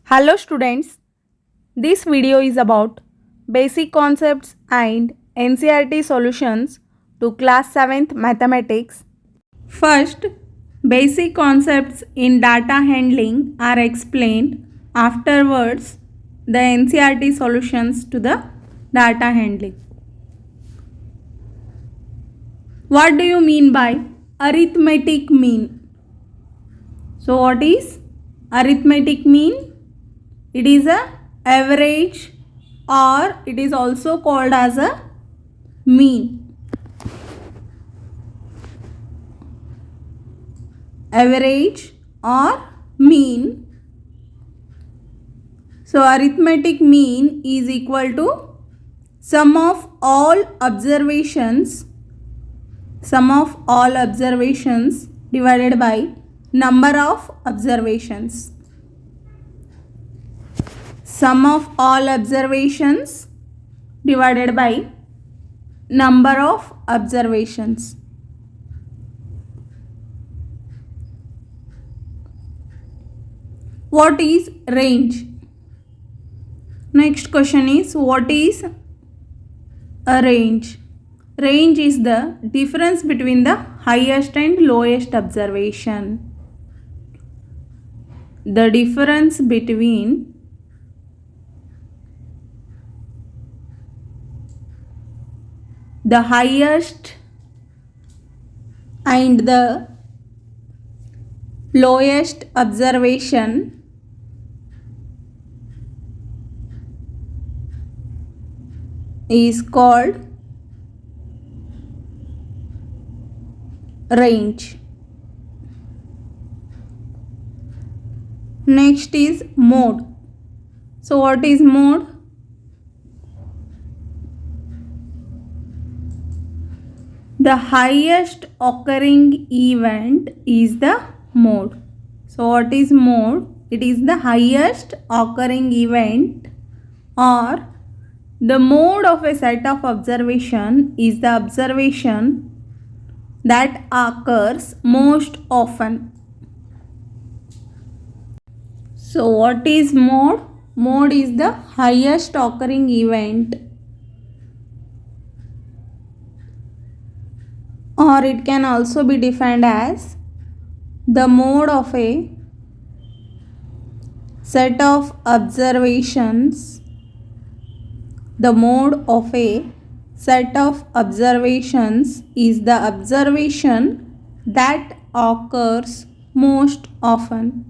Hello students, this video is about basic concepts and NCERT solutions to class 7th mathematics. First, basic concepts in data handling are explained. Afterwards, the NCERT solutions to the data handling. What do you mean by arithmetic mean? So what is arithmetic mean? It is a average, or it is also called as a mean. Average or mean. So arithmetic mean is equal to sum of all observations divided by number of observations. Sum of all observations divided by number of observations. What is range? Next question is, what is a range? Range is the difference between the highest and lowest observation. The difference between the highest and the lowest observation is called range. Next is mode. So what is mode? The highest occurring event is the mode. So what is mode? It is the highest occurring event, or the mode of a set of observation is the observation that occurs most often. So what is mode? Mode is the highest occurring event, or it can also be defined as the mode of a set of observations. The mode of a set of observations is the observation that occurs most often.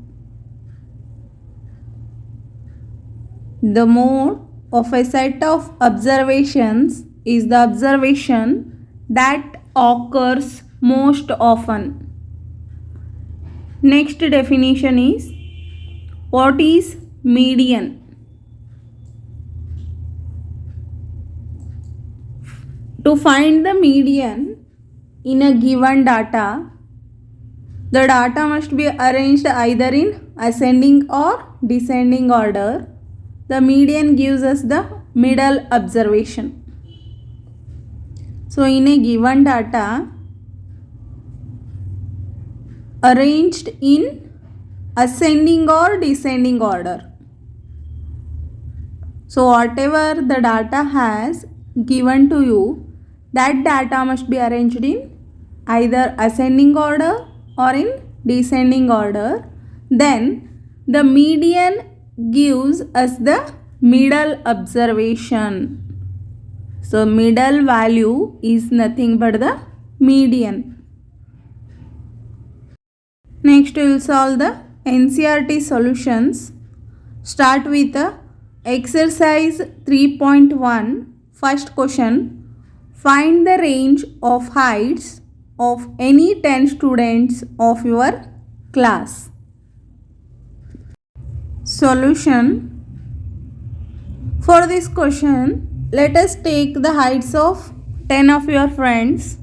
The mode of a set of observations is the observation that occurs most often. Next definition is, what is median? To find the median in a given data, the data must be arranged either in ascending or descending order. The median gives us the middle observation. So in a given data arranged in ascending or descending order, so whatever the data has given to you, that data must be arranged in either ascending order or in descending order. Then the median gives us the middle observation. So middle value is nothing but the median. Next we will solve the NCERT solutions. Start with exercise 3.1. First question, find the range of heights of any 10 students of your class. Solution. For this question, let us take the heights of 10 of your friends.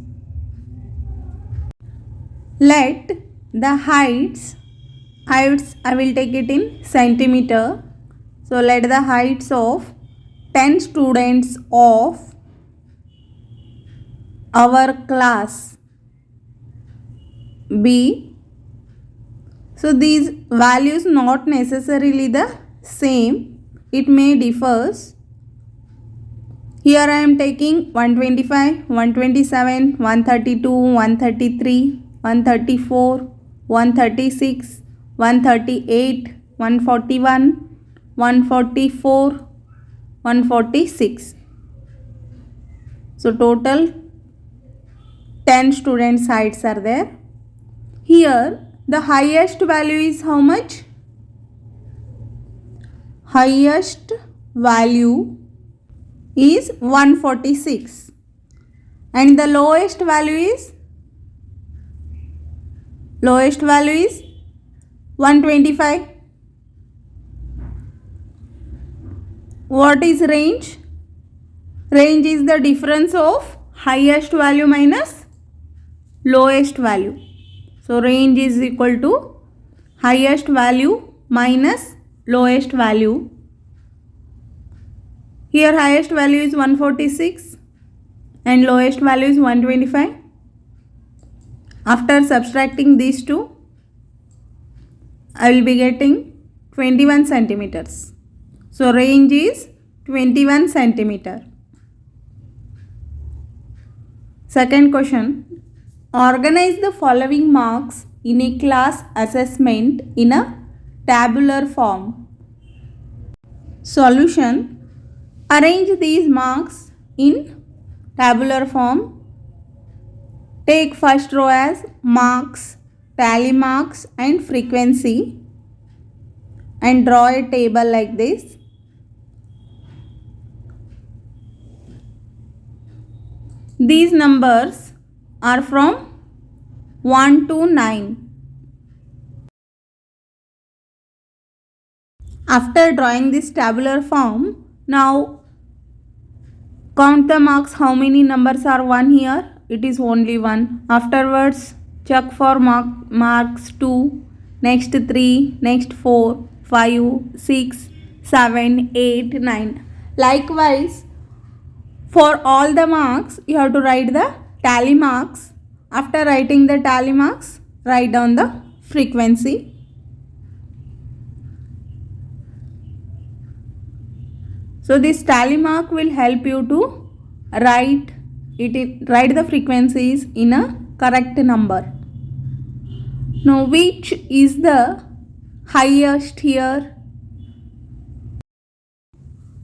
Let the heights I will take it in centimeter. So let the heights of 10 students of our class be, so these values not necessarily the same, it may differs. Here I am taking 125, 127, 132, 133, 134, 136, 138, 141, 144, 146. So total 10 student sites are there. Here the highest value is how much? Highest value is 146 and the lowest value is 125. What is range? Range is the difference of highest value minus lowest value. So range is equal to highest value minus lowest value. Here highest value is 146 and lowest value is 125. After subtracting these two, I will be getting 21 centimeters. So range is 21 centimeter. Second question. Organize the following marks in a class assessment in a tabular form. Solution. Arrange these marks in tabular form. Take first row as marks, tally marks and frequency and draw a table like this. These numbers are from 1 to 9. After drawing this tabular form, now count the marks. How many numbers are 1 here? It is only 1. Afterwards, check for marks 2, next 3, next 4, 5, 6, 7, 8, 9. Likewise, for all the marks, you have to write the tally marks. After writing the tally marks, write down the frequency. So this tally mark will help you to write the frequencies in a correct number. Now which is the highest here?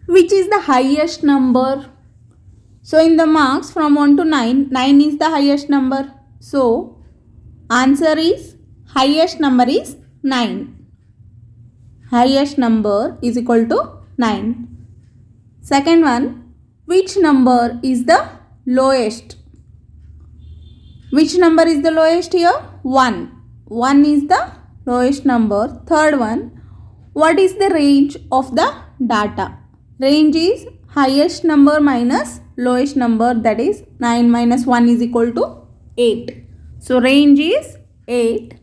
Which is the highest number? So in the marks from 1 to 9, 9 is the highest number. So answer is highest number is 9. Highest number is equal to 9. Second one, which number is the lowest? Which number is the lowest here? 1. 1 is the lowest number. Third one, what is the range of the data? Range is highest number minus lowest number, that is 9 minus 1 is equal to 8. So range is 8.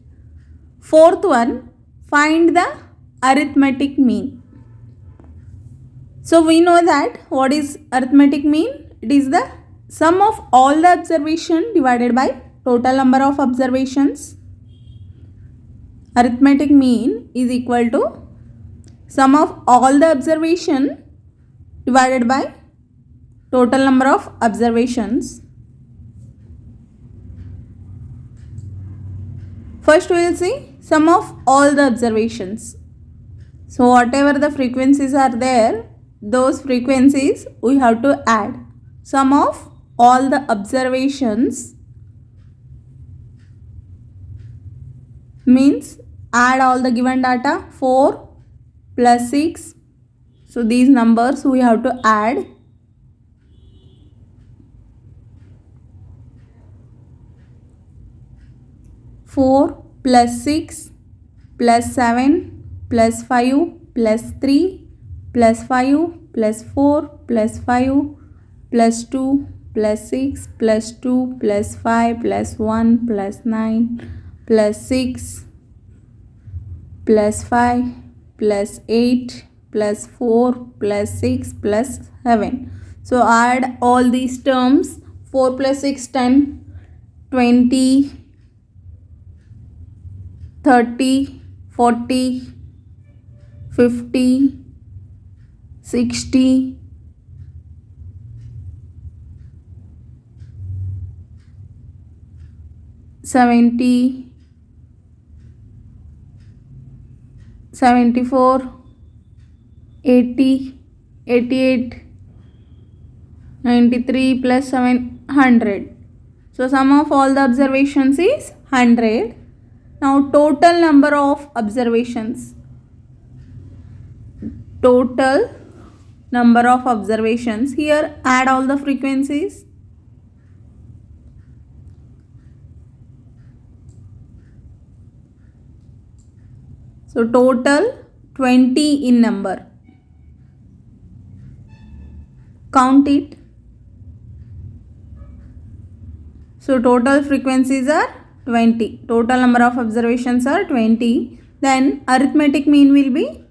Fourth one, find the arithmetic mean. So we know that what is arithmetic mean? It is the sum of all the observation divided by total number of observations. Arithmetic mean is equal to sum of all the observation divided by total number of observations. First we will see sum of all the observations. So whatever the frequencies are there, those frequencies we have to add. Sum of all the observations means add all the given data. 4 plus 6. So these numbers we have to add. 4 plus 6 plus 7 plus 5 plus 3 plus 5 plus 4 plus 5 plus 2 plus 6 plus 2 plus 5 plus 1 plus 9 plus 6 plus 5 plus 8 plus 4 plus 6 plus 7. So add all these terms. 4 plus 6 10, 20, 30, 40, 50, 60, 70, 74, 80, 88, 93 plus 700. So sum of all the observations is 100. Now total number of observations. Total number of observations. Here add all the frequencies. So total 20 in number. Count it. So total frequencies are 20. Total number of observations are 20. Then arithmetic mean will be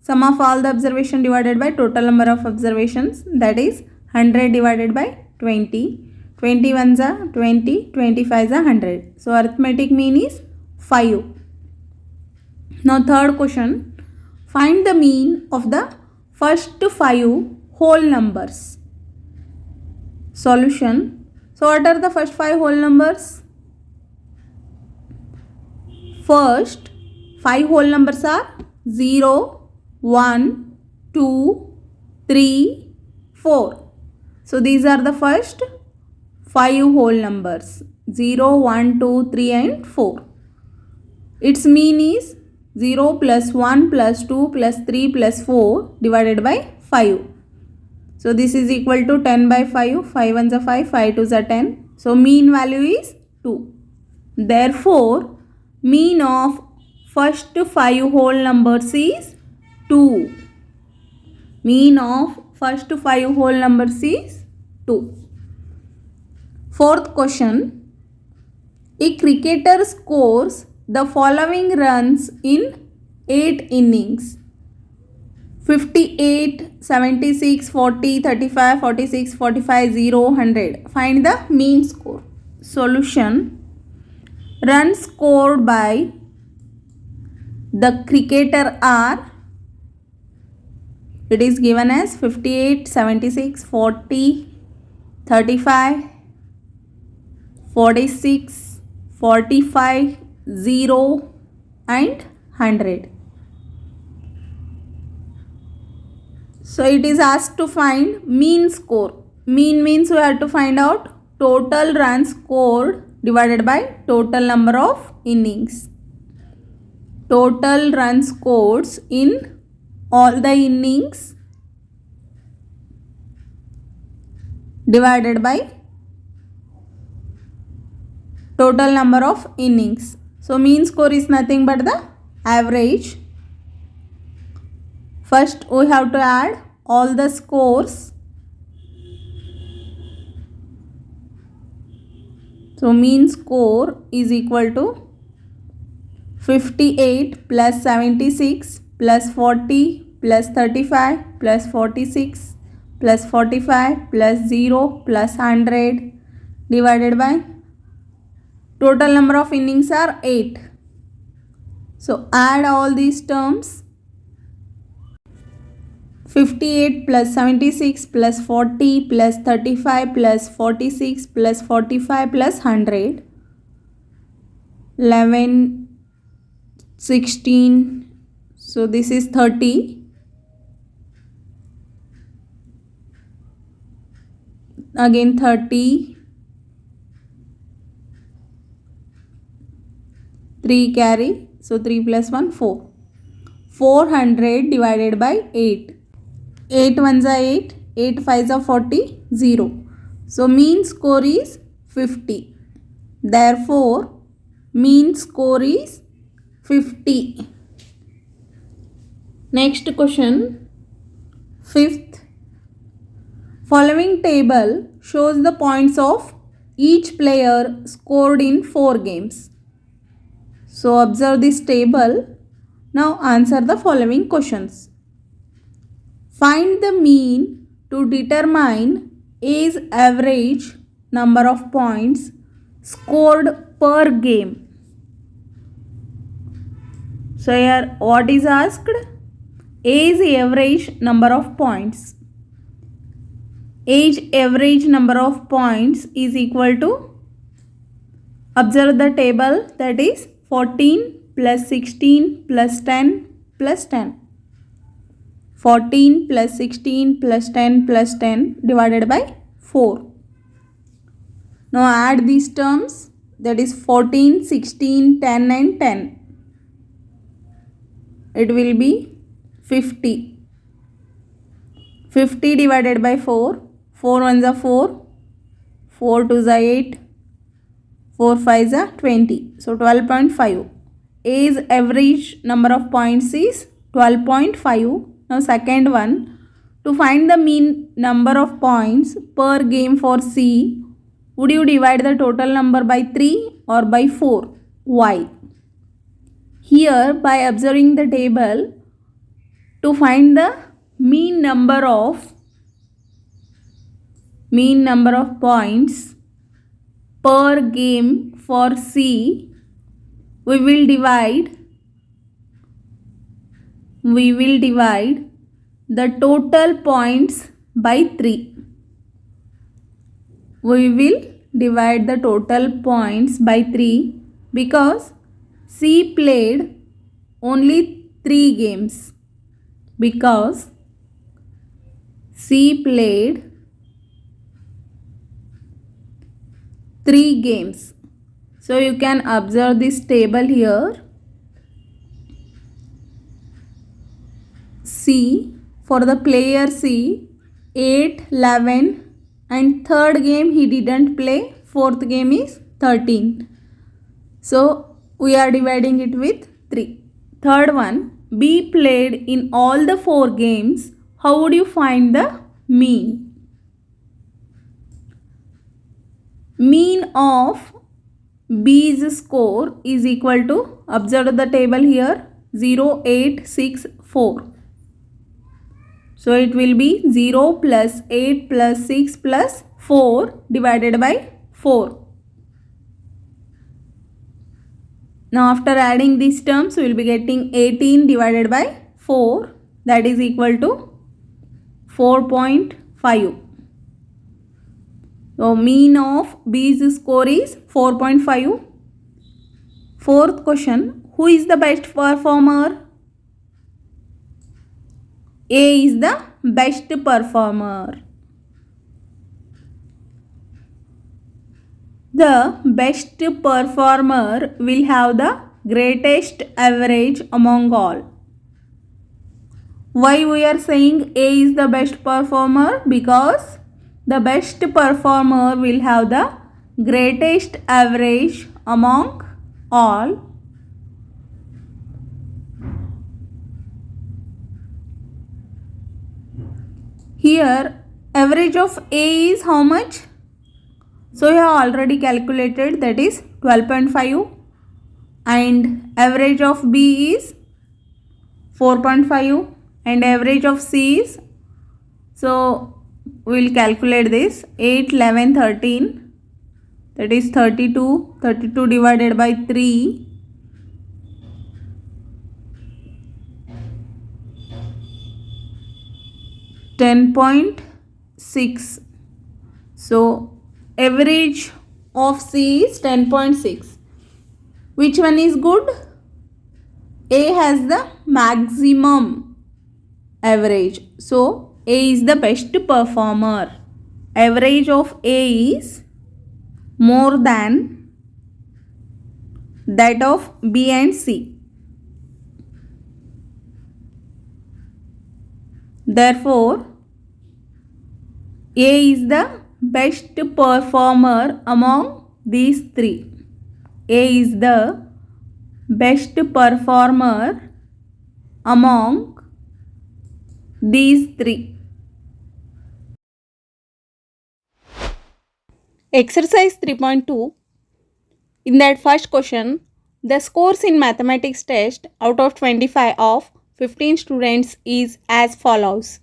sum of all the observation divided by total number of observations, that is 100 divided by 20. 20 ones are 20, 25 is 100. So arithmetic mean is 5. Now third question. Find the mean of the first 5 whole numbers. Solution. So what are the first 5 whole numbers? First 5 whole numbers are 0, 1, 2, 3, 4. So these are the first 5 whole numbers. 0, 1, 2, 3 and 4. Its mean is 0 plus 1 plus 2 plus 3 plus 4 divided by 5. So this is equal to 10 by 5. 5 ones are 5, 5 twos are 10. So mean value is 2. Therefore, mean of first 5 whole numbers is 2. Mean of first 5 whole numbers is 2. Fourth question. A cricketer scores the following runs in 8 innings. 58, 76, 40, 35, 46, 45, 0, 100. Find the mean score. Solution. Runs scored by the cricketer are, it is given as 58, 76, 40, 35, 46, 45, 0 and 100. So it is asked to find mean score. Mean means we have to find out total runs scored divided by total number of innings. Total runs scored in all the innings divided by total number of innings. So mean score is nothing but the average. First we have to add all the scores. So mean score is equal to 58 plus 76 plus 40 plus 35 plus 46 plus 45 plus 0 plus 100 divided by total number of innings are 8. So add all these terms. 58 plus 76 plus 40 plus 35 plus 46 plus 45 plus 100. 11, 16. So this is 30. Again 30. 3 carry. So 3 plus 1, 4. 400 divided by 8. 8 ones are 8. 8 fives are 40. 0. So mean score is 50. Therefore, mean score is 50. Next question. Fifth. Following table shows the points of each player scored in 4 games. So observe this table. Now answer the following questions. Find the mean to determine A's average number of points scored per game. So here what is asked? A is the average number of points. Age average number of points is equal to, observe the table, that is 14 plus 16 plus 10 plus 10. 14 plus 16 plus 10 plus 10 divided by 4. Now add these terms, that is 14, 16, 10 and 10. It will be 50. 50 divided by 4. 4 ones are 4. 4 twos are 8. 4 fives are 20. So 12.5. A's average number of points is 12.5. Now second one, to find the mean number of points per game for C, would you divide the total number by 3 or by 4? Why? Here, by observing the table, to find the mean number of points per game for C, we will divide the total points by 3. We will divide the total points by 3 because C played only 3 games. Because C played 3 games. So you can observe this table here. C, for the player C, 8, 11 and third game he didn't play, fourth game is 13. So we are dividing it with 3. Third one, B played in all the 4 games. How would you find the mean? Mean of B's score is equal to, observe the table here, 0, 8, 6, 4. So it will be 0 plus 8 plus 6 plus 4 divided by 4. Now after adding these terms, we will be getting 18 divided by 4, that is equal to 4.5. So mean of B's score is 4.5. Fourth question, who is the best performer? A is the best performer. The best performer will have the greatest average among all. Why we are saying A is the best performer? Because the best performer will have the greatest average among all. Here average of A is how much? So you have already calculated, that is 12.5, and average of B is 4.5 and average of C is, so we will calculate this, 8, 11, 13, that is 32. 32 divided by 3, 10.6. So average of C is 10.6. Which one is good? A has the maximum average. So A is the best performer. Average of A is more than that of B and C. Therefore, A is the best performer among these 3. A is the best performer among these 3. Exercise 3.2. In that first question, the scores in mathematics test out of 25 of 15 students is as follows: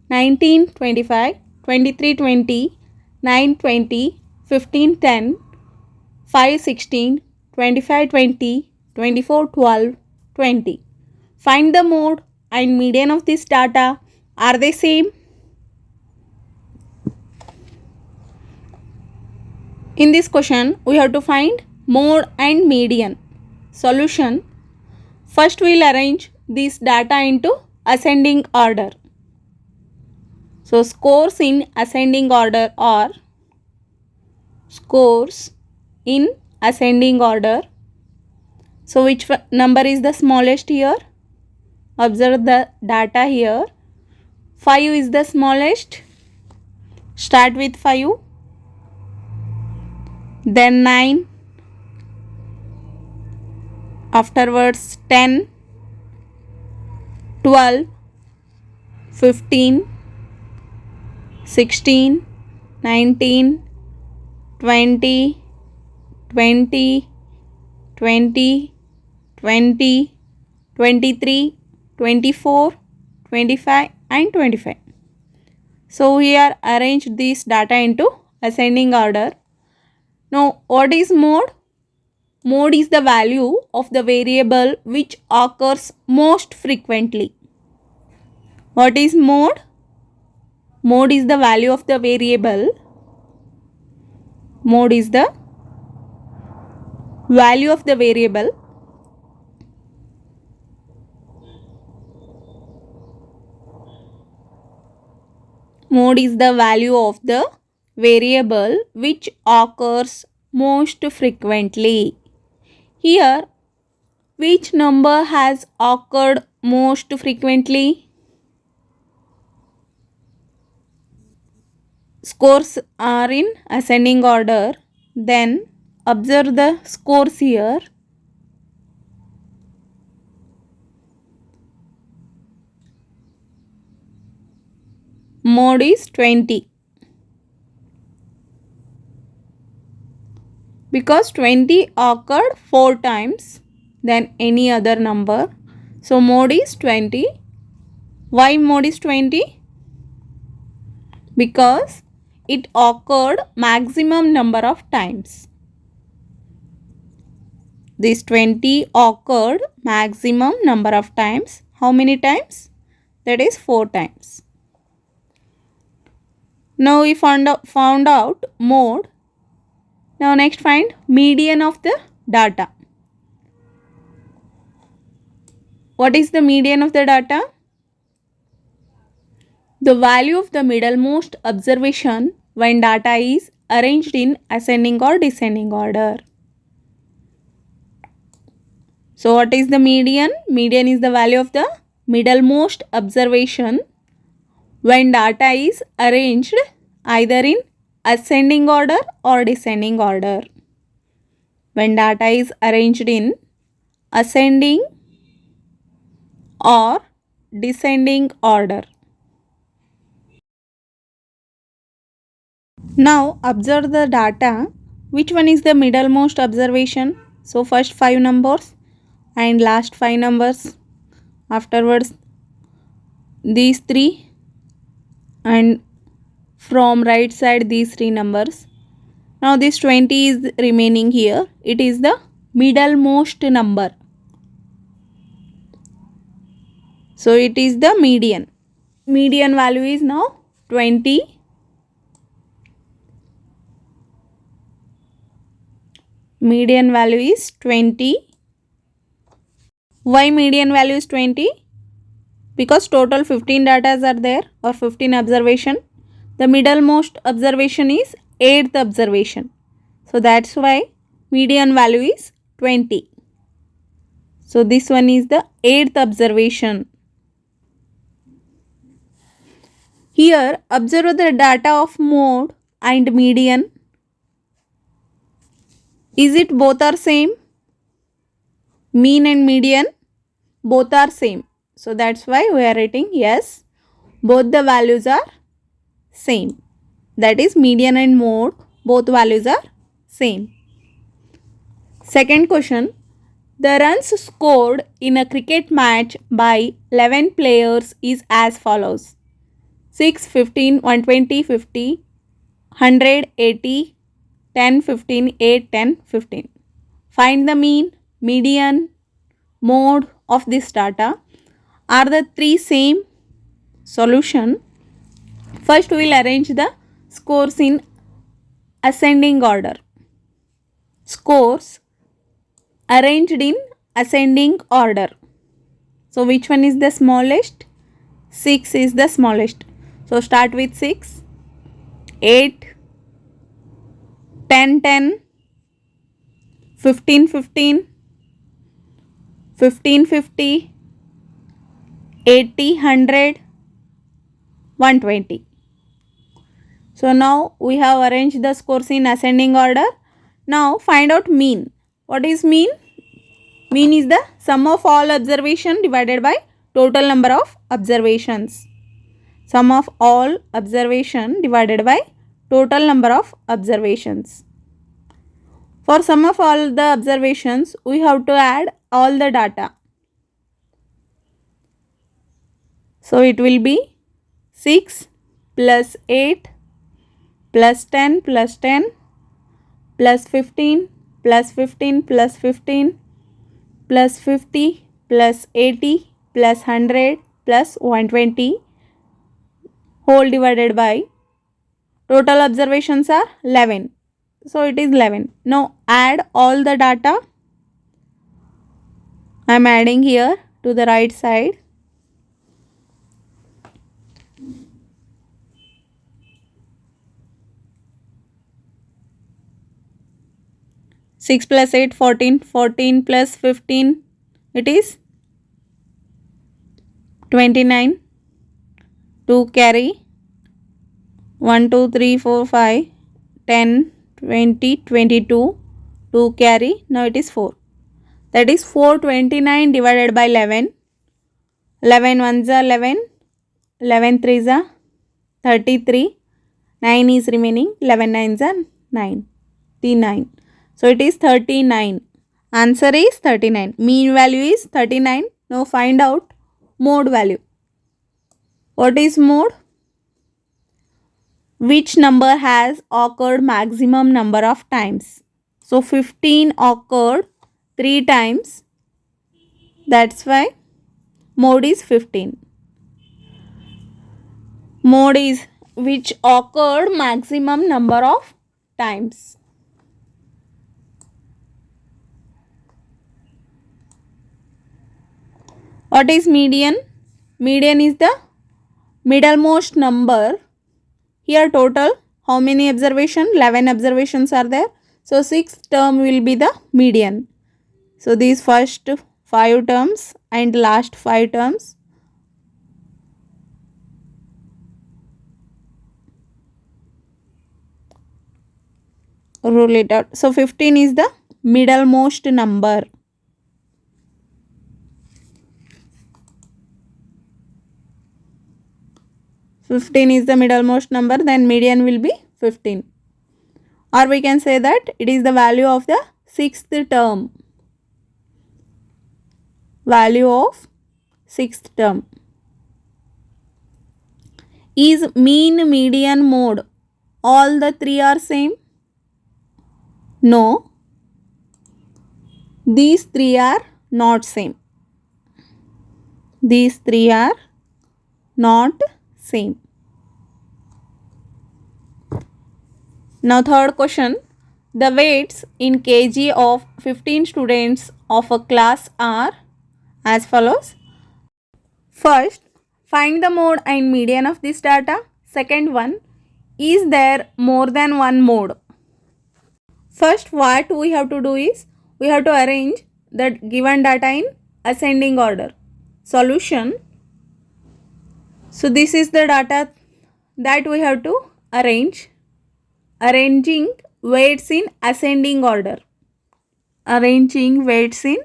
19, 25, 23, 20, 9, 20, 15, 10, 5, 16, 25, 20, 24, 12, 20. Find the mode and median of this data, are they same? In this question, we have to find mode and median. Solution. First, we will arrange this data into ascending order. So, scores in ascending order are scores in ascending order. So, which number is the smallest here? Observe the data here. 5 is the smallest. Start with 5. Then 9. Afterwards 10, 12, 15, 16, 19, 20, 20, 20, 20, 23, 24, 25 and 25. So here arrange this data into ascending order. Now what is mode? Mode is the value of the variable which occurs most frequently. What is mode? Mode is the value of the variable. Mode is the value of the variable mode is the value of the variable which occurs most frequently. Here, which number has occurred most frequently? Scores are in ascending order. Then observe the scores here. Mode is 20. Because 20 occurred 4 times than any other number. So mode is 20. Why mode is 20? Because it occurred maximum number of times. This 20 occurred maximum number of times. How many times? That is 4 times. Now we found out mode. Now next find median of the data. What is the median of the data? The value of the middlemost observation when data is arranged in ascending or descending order. So what is the median? Median is the value of the middlemost observation when data is arranged either in ascending order or descending order. When data is arranged in ascending or descending order. Now observe the data. Which one is the middlemost observation? So first 5 numbers and last 5 numbers. Afterwards these 3 and from right side these 3 numbers. Now this 20 is remaining here. It is the middlemost number. So it is the median. Median value is now 20. Median value is 20. Why median value is 20? Because total 15 data are there or 15 observation. The middlemost observation is 8th observation. So that's why median value is 20. So this one is the 8th observation. Here observe the data of mode and median. Is it both are same? Mean and median both are same. So that's why we are writing yes. Both the values are same. That is median and mode both values are same. Second question. The runs scored in a cricket match by 11 players is as follows. 6, 15, 120, 50, 100, 80, 10, 15, 8, 10, 15. Find the mean, median, mode of this data. Are the three same? Solution. First we will arrange the scores in ascending order. Scores arranged in ascending order. So which one is the smallest? 6 is the smallest. So start with 6, 8, 10, 10, 15, 15, 15, 50, 80, 100, 120. So now we have arranged the scores in ascending order. Now find out mean. What is mean? Mean is the sum of all observation divided by total number of observations. Sum of all observation divided by total number of observations. For sum of all the observations, we have to add all the data. So it will be 6 plus 8 plus 10 plus 10 plus 15 plus 15 plus 15 plus 50 plus 80 plus 100 plus 120 whole divided by total observations are 11. So it is 11. Now add all the data. I am adding here to the right side. Six plus 8, 14, 14 plus 15, it is 29. 2 carry 1, 2, 3, 4, 5, 10, 20, 22. 2 carry, now it is 4. That is 429 divided by 11. 11 ones are 11. 11 threes are 33. 9 is remaining. 11 nines are 9. 39. So it is 39. Answer is 39. Mean value is 39. Now find out mode value. What is mode? Which number has occurred maximum number of times? So 15 occurred 3 times. That's why mode is 15. Mode is which occurred maximum number of times. What is median? Median is the middlemost number. Here total how many observations? 11 observations are there. So 6th term will be the median. So these first 5 terms and last 5 terms. Rule it out. So 15 is the middlemost number. Fifteen is the middlemost number, then median will be 15. Or we can say that it is the value of the 6th term. Value of 6th term. Is mean, median, mode all the 3 are same? No. These 3 are not same. These 3 are not same. Now third question. The weights in kg of 15 students of a class are as follows. First, find the mode and median of this data. Second one, is there more than one mode? First, what we have to do is, we have to arrange the given data in ascending order. Solution. So this is the data that we have to arrange. Arranging weights in ascending order. Arranging weights in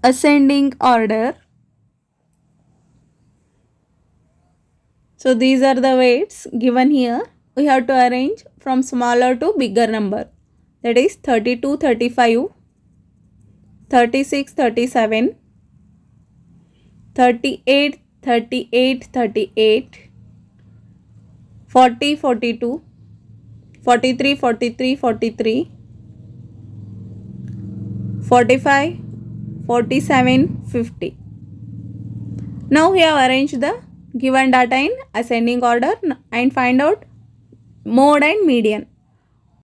ascending order. So these are the weights given here. We have to arrange from smaller to bigger number. That is 32, 35, 36, 37, 38, 38, 38, 40, 42, 43, 43, 43, 45, 47, 50. Now we have arranged the given data in ascending order and find out mode and median.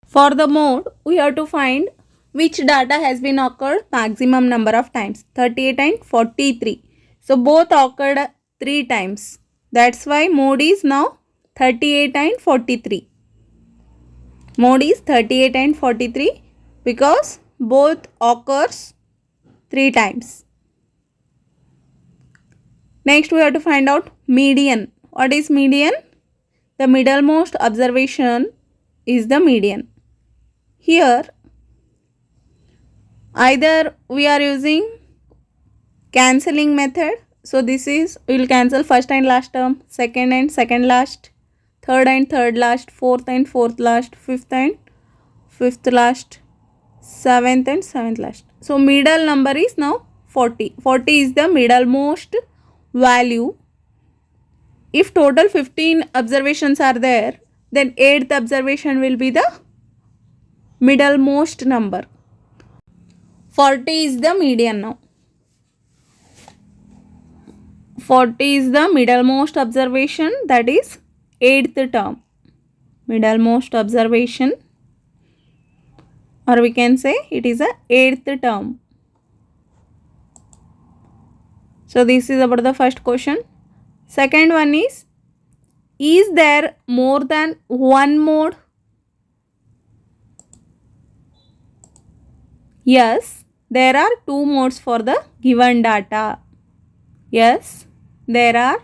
For the mode, we have to find which data has been occurred maximum number of times, 38 and 43. So both occurred 3 times. That's why mode is now 38 and 43. Mode is 38 and 43 because both occurs 3 times. Next we have to find out median. What is median? The middlemost observation is the median. Here either we are using cancelling method. So this is, we will cancel first and last term, second and second last, third and third last, fourth and fourth last, fifth and fifth last, seventh and seventh last. So middle number is now 40. 40 is the middlemost value. If total 15 observations are there, then 8th observation will be the middlemost number. 40 is the median now. 40 is the middlemost observation, that is 8th term. Middlemost observation, or we can say it is a 8th term. So this is about the first question. Second one is there more than one mode? Yes, there are 2 modes for the given data. Yes, there are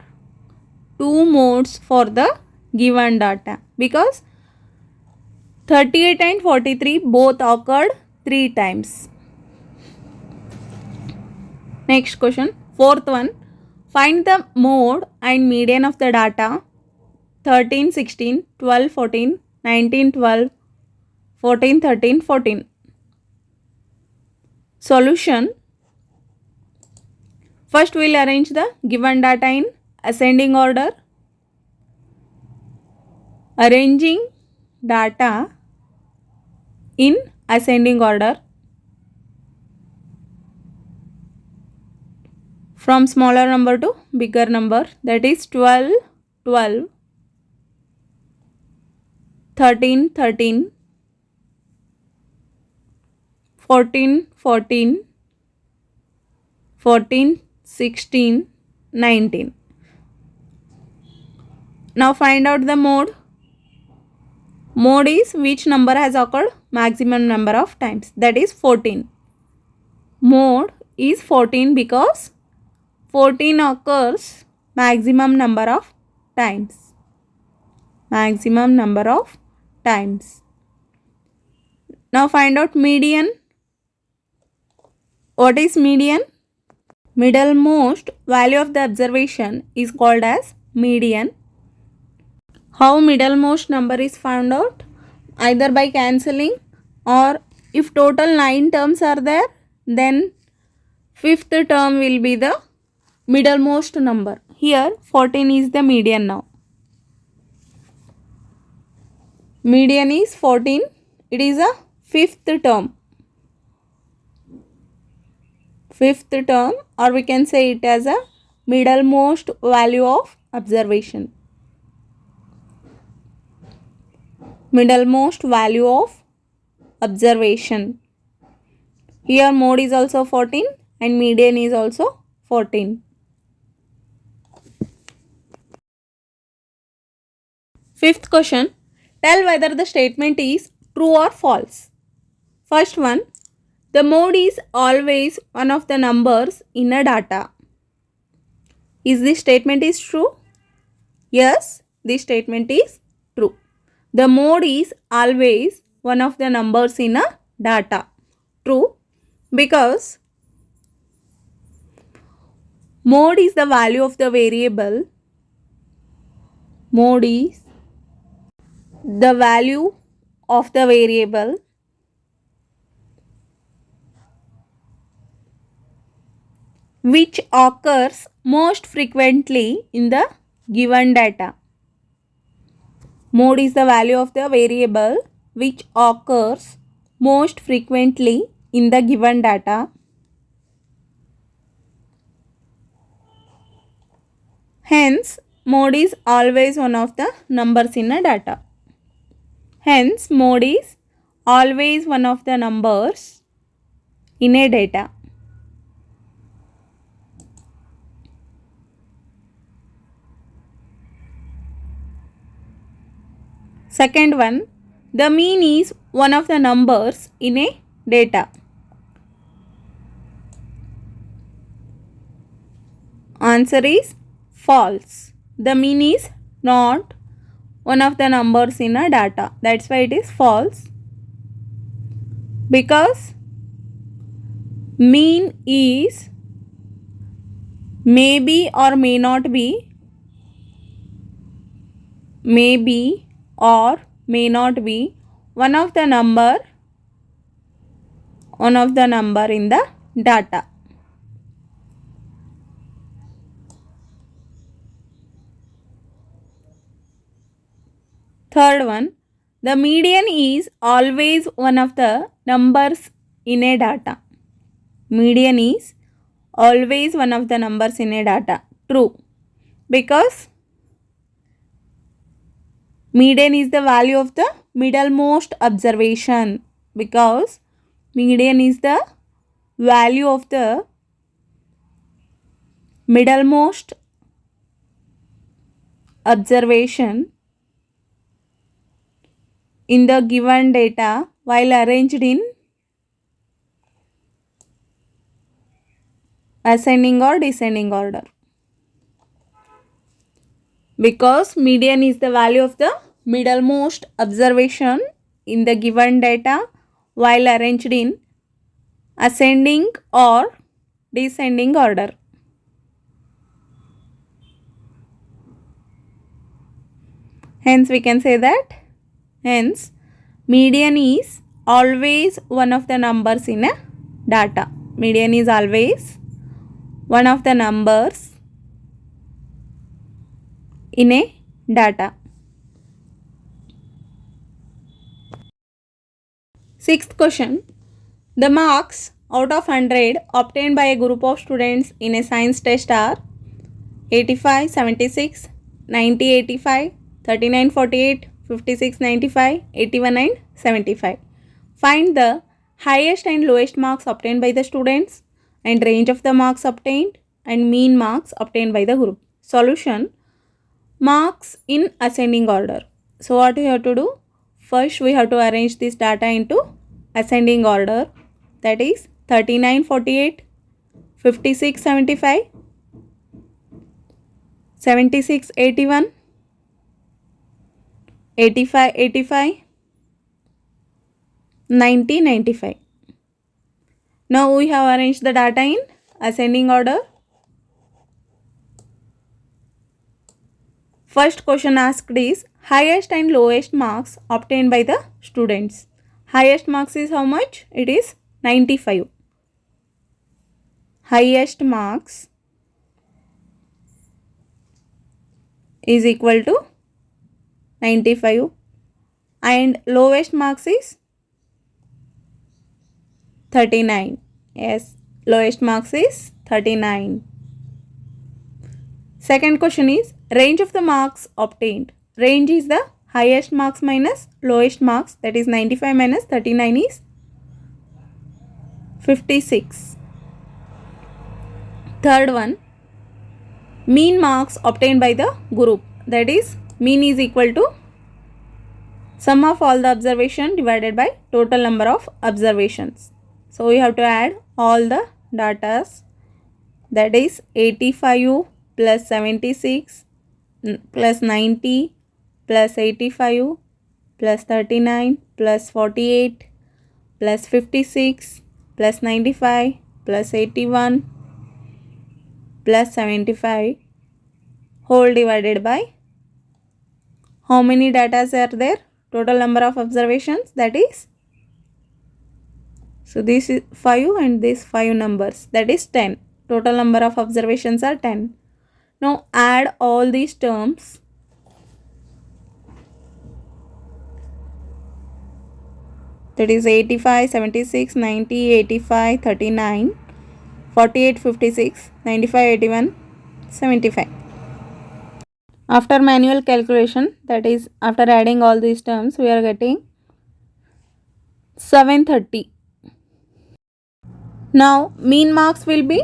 2 modes for the given data because 38 and 43 both occurred 3 times. Next question, fourth one. Find the mode and median of the data 13, 16, 12, 14, 19, 12, 14, 13, 14. Solution. First we will arrange the given data in ascending order. Arranging data in ascending order from smaller number to bigger number, that is 12, 12, 13, 13, 14, 14, 14, 16, 19. Now find out the mode. Mode is which number has occurred maximum number of times, that is 14. Mode is 14 because 14 occurs maximum number of times. Maximum number of times. Now find out median. What is median? Middlemost value of the observation is called as median. How middlemost number is found out? Either by cancelling, or if total 9 terms are there, then 5th term will be the middlemost number. Here 14 is the median now. Median is 14. It is a 5th term. 5th term, or we can say it as a middlemost value of observation. Middlemost value of observation. Here mode is also 14 and median is also 14. Fifth question. Tell whether the statement is true or false. First one. The mode is always one of the numbers in a data. Is this statement is true? Yes, this statement is true. The mode is always one of the numbers in a data. True, because mode is the value of the variable. Mode is the value of the variable which occurs most frequently in the given data. Mode is the value of the variable which occurs most frequently in the given data. Hence, mode is always one of the numbers in a data. Hence, mode is always one of the numbers in a data. Second one, the mean is one of the numbers in a data. Answer is false. The mean is not one of the numbers in a data. That's why it is false. Because mean is maybe or may not be, maybe or may not be one of the number in the data. Third one, the median is always one of the numbers in a data. Median is always one of the numbers in a data. True. Because median is the value of the middlemost observation. Because median is the value of the middlemost observation in the given data while arranged in ascending or descending order. Because median is the value of the middlemost observation in the given data while arranged in ascending or descending order. Hence we can say that median is always one of the numbers in a data. Median is always one of the numbers in a data. Sixth question. The marks out of 100 obtained by a group of students in a science test are 85, 76, 90, 85, 39, 48, 56, 95, 81 and 75. Find the highest and lowest marks obtained by the students and range of the marks obtained and mean marks obtained by the group. Solution: marks in ascending order. So what we have to do? First we have to arrange this data into ascending order, that is 39, 48, 56, 75, 76, 81, 85, 85, 90, 95. Now we have arranged the data in ascending order. First question asked is highest and lowest marks obtained by the students. Highest marks is how much? It is 95. Highest marks is equal to 95 and lowest marks is 39. Yes, lowest marks is 39. Second question is range of the marks obtained. Range is the highest marks minus lowest marks, that is 95 minus 39 is 56. Third one, mean marks obtained by the group, that is mean is equal to sum of all the observation divided by total number of observations. So we have to add all the datas, that is 85 plus 76 plus 90 plus 85 plus 39 plus 48 plus 56 plus 95 plus 81 plus 75 whole divided by how many datas are there? Total number of observations, that is, so this is 5 and this 5 numbers, that is 10. Total number of observations are 10. Now add all these terms. That is 85, 76, 90, 85, 39, 48, 56, 95, 81, 75. After manual calculation, that is after adding all these terms, we are getting 730. Now mean marks will be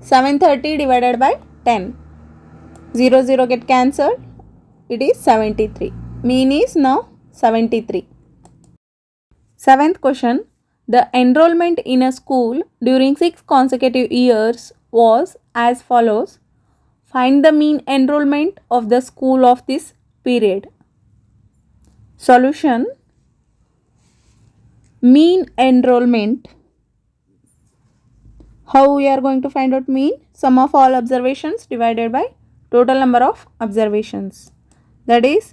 730 divided by 10. 0 0 get cancelled. It is 73. Mean is now 73. Seventh question. The enrollment in a school during 6 consecutive years was as follows. Find the mean enrollment of the school of this period. Solution. Mean enrollment. How we are going to find out mean? Sum of all observations divided by total number of observations. That is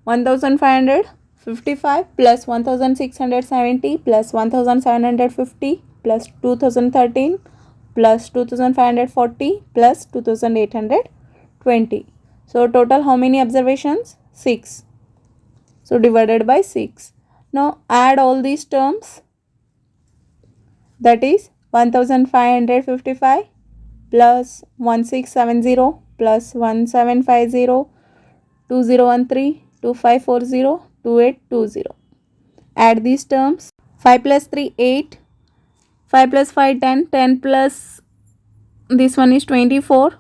1555 plus 1670 plus 1750 plus 2013 plus 2540 plus 2820. So total how many observations? 6. So divided by 6. Now add all these terms. That is 1555 plus 1670 plus 1750 2013 2540 2820. Add these terms. 5 plus 3 8, 5 plus 5 10, 10 plus this one is 24,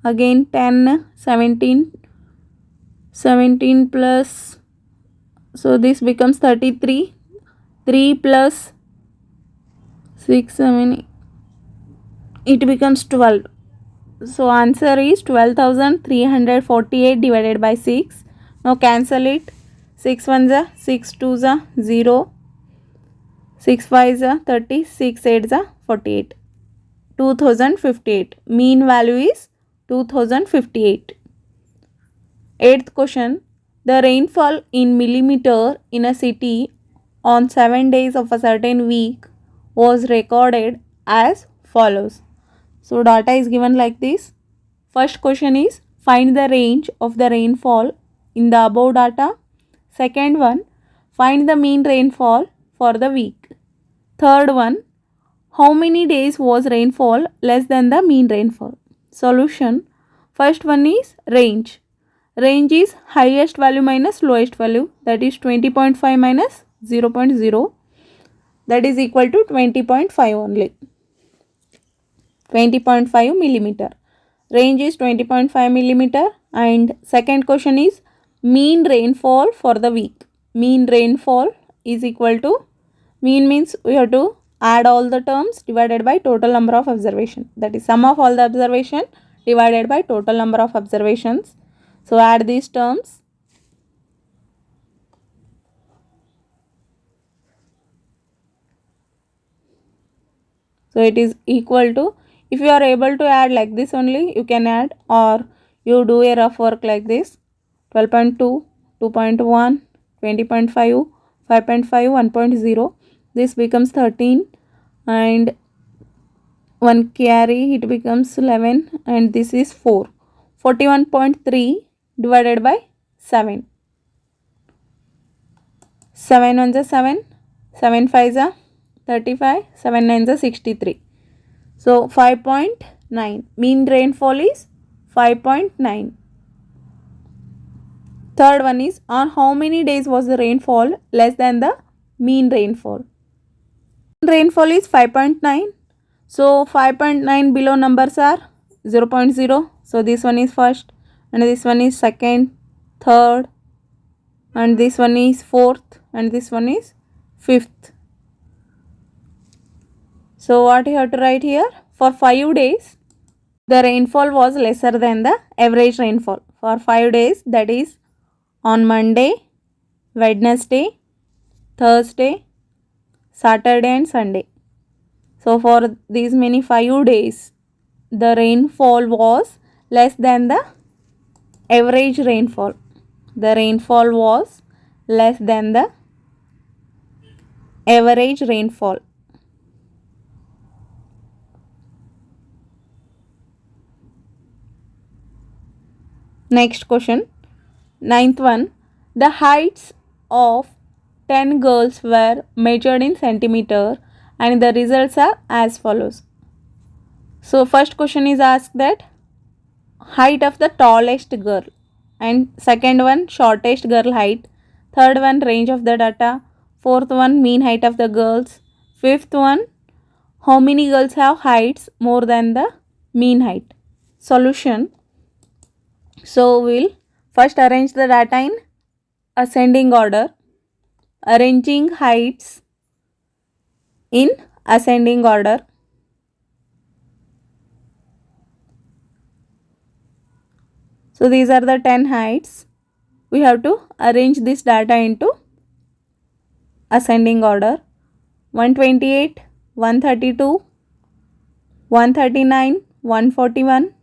again 10 17, 17 plus, so this becomes 33, 3 plus 6 7, it becomes 12. So answer is 12,348 divided by 6. Now cancel it. 6 1 za 6 2 za 0, 6 5 za 30, 6 8 za 48. 2058. Mean value is 2058. Eighth question. The rainfall in millimeter in a city on 7 days of a certain week was recorded as follows. So data is given like this. First question is find the range of the rainfall in the above data. Second one, find the mean rainfall for the week. Third one, how many days was rainfall less than the mean rainfall? Solution. First one is range. Range is highest value minus lowest value, that is 20.5 minus 0.0, that is equal to 20.5 only. 20.5 millimeter. Range is 20.5 millimeter. And second question is mean rainfall for the week. Mean rainfall is equal to, mean means we have to add all the terms divided by total number of observation. That is sum of all the observation divided by total number of observations. So add these terms. So it is equal to, if you are able to add like this only, you can add, or you do a rough work like this. 12.2, 2.1, 20.5, 5.5, 1.0. This becomes 13 and 1 carry, it becomes 11 and this is 4. 41.3 divided by 7. 7 1 is 7, 7 5 is 35, 7 9 is 63. So 5.9. Mean rainfall is 5.9. Third one is on how many days was the rainfall less than the mean rainfall. Rainfall is 5.9. So 5.9 below numbers are 0.0. So this one is first and this one is second, third, and this one is fourth and this one is fifth. So what you have to write here? For 5 days, the rainfall was lesser than the average rainfall. For 5 days, that is on Monday, Wednesday, Thursday, Saturday and Sunday. So for these many 5 days, the rainfall was less than the average rainfall. The rainfall was less than the average rainfall. Next question. Ninth one. The heights of 10 girls were measured in centimeter and the results are as follows. So first question is asked that height of the tallest girl. and second one shortest girl height, third one range of the data, fourth one mean height of the girls, fifth one how many girls have heights more than the mean height. Solution. So we'll first arrange the data in ascending order, arranging heights in ascending order. So these are the 10 heights. We have to arrange this data into ascending order. 128, 132, 139, 141,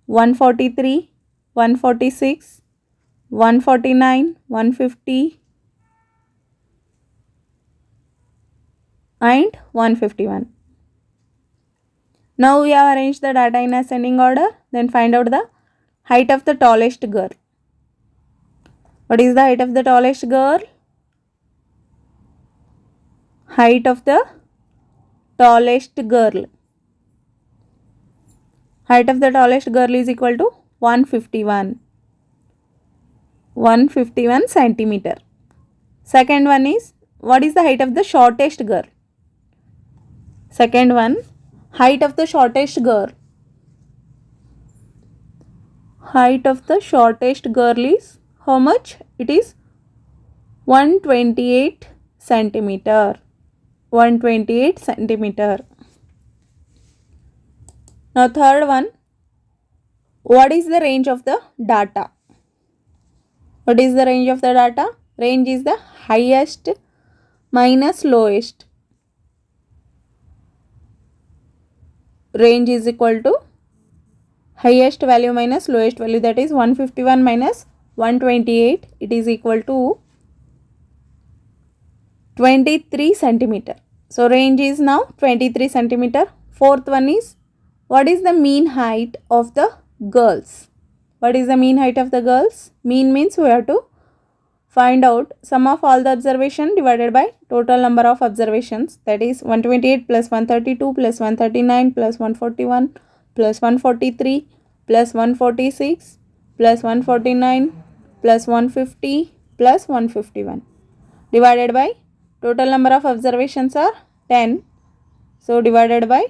143, 146, 149, 150 and 151. Now we have arranged the data in ascending order. Then find out the height of the tallest girl. What is the height of the tallest girl? Height of the tallest girl. Height of the tallest girl is equal to 151. 151 centimeter. Second one is, what is the height of the shortest girl? Second one, height of the shortest girl. Height of the shortest girl is how much? It is 128 centimeter. 128 centimeter. Now third one, what is the range of the data? What is the range of the data? Range is the highest minus lowest. Range is equal to highest value minus lowest value, that is 151 minus 128. It is equal to 23 centimeter. So range is now 23 centimeter. Fourth one is, what is the mean height of the girls? What is the mean height of the girls? Mean means we have to find out sum of all the observation divided by total number of observations, that is 128 plus 132 plus 139 plus 141 plus 143 plus 146 plus 149 plus 150 plus 151 divided by total number of observations are 10. So divided by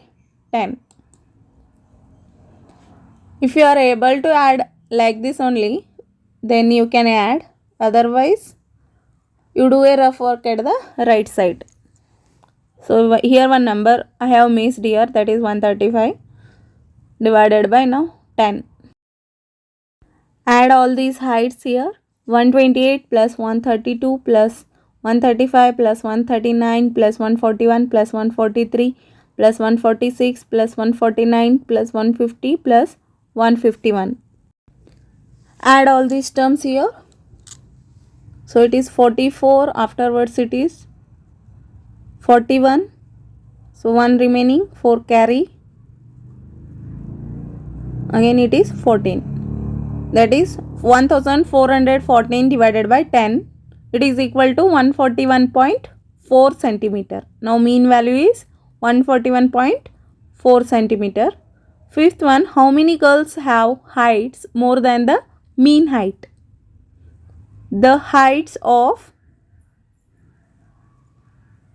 10. If you are able to add like this only, then you can add. Otherwise, you do a rough work at the right side. So here one number I have missed here, that is 135 divided by now 10. Add all these heights here. 128 plus 132 plus 135 plus 139 plus 141 plus 143 plus 146 plus 149 plus 150 plus 151. Add all these terms here. So it is 44, afterwards it is 41. So 1 remaining, 4 carry. Again it is 14. That is 1414 divided by 10. It is equal to 141.4 centimeter. Now mean value is 141.4 centimeter. Fifth one, how many girls have heights more than the mean height? The heights of,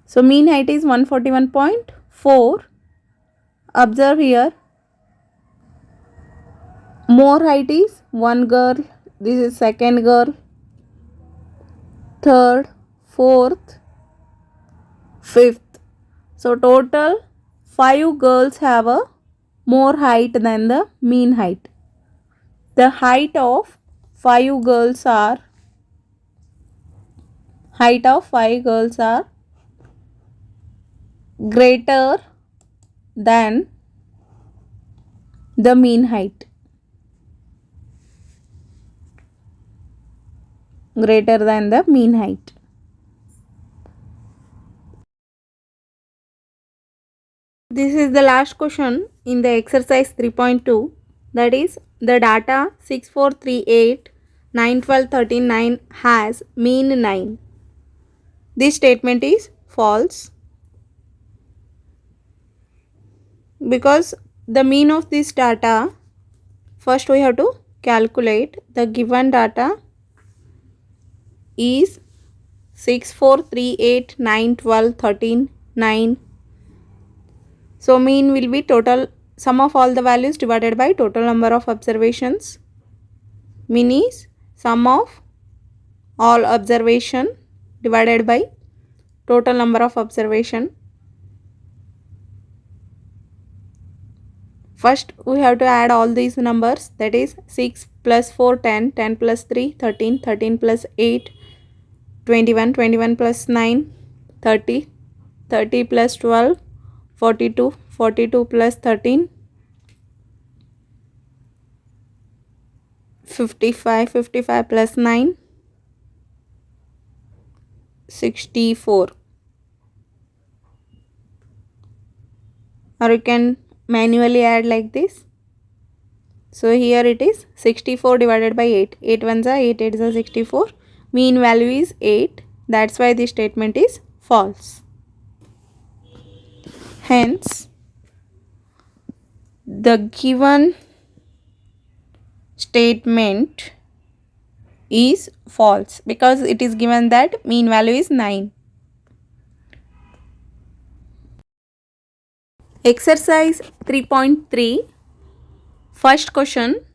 so mean height is 141.4. Observe here, more height is one girl, this is second girl, third, fourth, fifth. So total 5 girls have a more height than the mean height. The height of 5 girls are greater than the mean height. Greater than the mean height. This is the last question in the exercise 3.2, that is the data 6438 9 12 13 9 has mean 9. This statement is false because the mean of this data, first we have to calculate the given data is 6, 4, 3, 8, 9, 12, 13, 9. So mean will be total sum of all the values divided by total number of observations. Mean is sum of all observation divided by total number of observation. First we have to add all these numbers, that is 6 plus 4 10, 10 plus 3 13, 13 plus 8 21, 21 plus 9 30, 30 plus 12 42, 42 plus 13 55, 55 plus 9 64. Or you can manually add like this. So here it is 64 divided by 8. 8 ones are 8, 8 is 64. Mean value is 8. That's why this statement is false. Hence, the given statement is false because it is given that mean value is 9. Exercise 3.3. First question.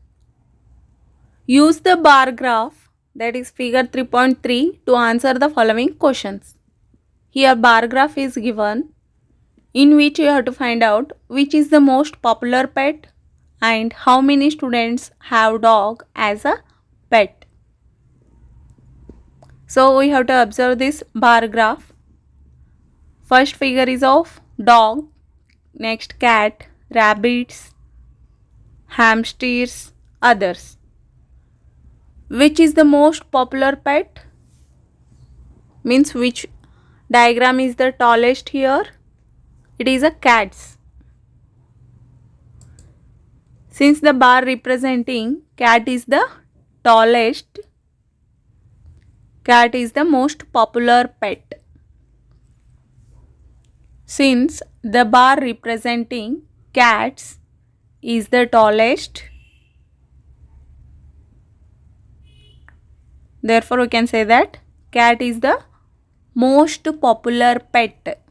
Use the bar graph, that is figure 3.3, to answer the following questions. Here bar graph is given, in which you have to find out which is the most popular pet and how many students have dog as a pet. So we have to observe this bar graph. First figure is of dog, next cat, rabbits, hamsters, others. Which is the most popular pet? Means which diagram is the tallest here? It is a cat's. Since the bar representing cat is the tallest, cat is the most popular pet. Since the bar representing cats is the tallest, therefore we can say that cat is the most popular pet.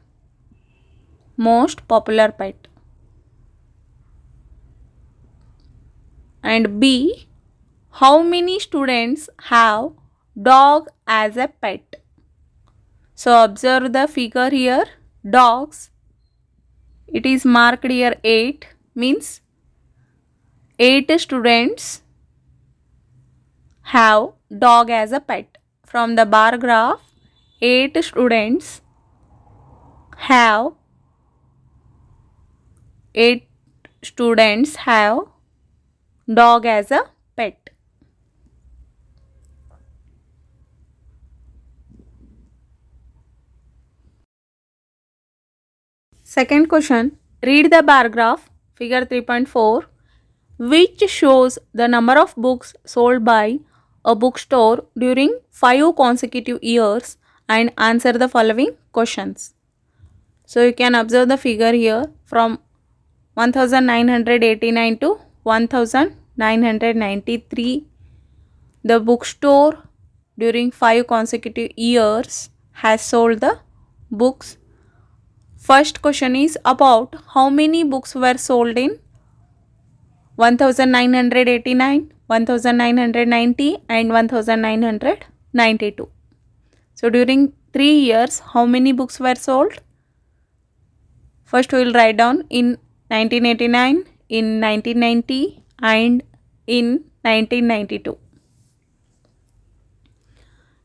Most popular pet. And B, how many students have dog as a pet? So observe the figure here, dogs. It is marked here 8, means 8 students have dog as a pet. From the bar graph, 8 students have 8 students have dog as a pet. Second question, read the bar graph, figure 3.4, which shows the number of books sold by a bookstore during 5 consecutive years, and answer the following questions. So you can observe the figure here from 1989 to 1993. The bookstore during 5 consecutive years has sold the books. First question is about how many books were sold in 1989, 1990 and 1992. So during 3 years, how many books were sold? First we will write down in 1989, in 1990 and in 1992.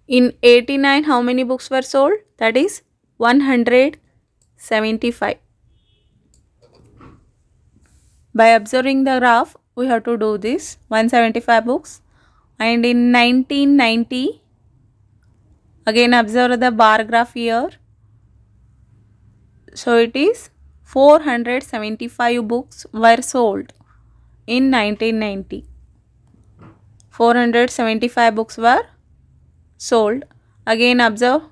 In 89, how many books were sold? That is 175. By observing the graph, we have to do this 175 books. And in 1990, again observe the bar graph here. So it is 475 books were sold in 1990. 475 books were sold. Again observe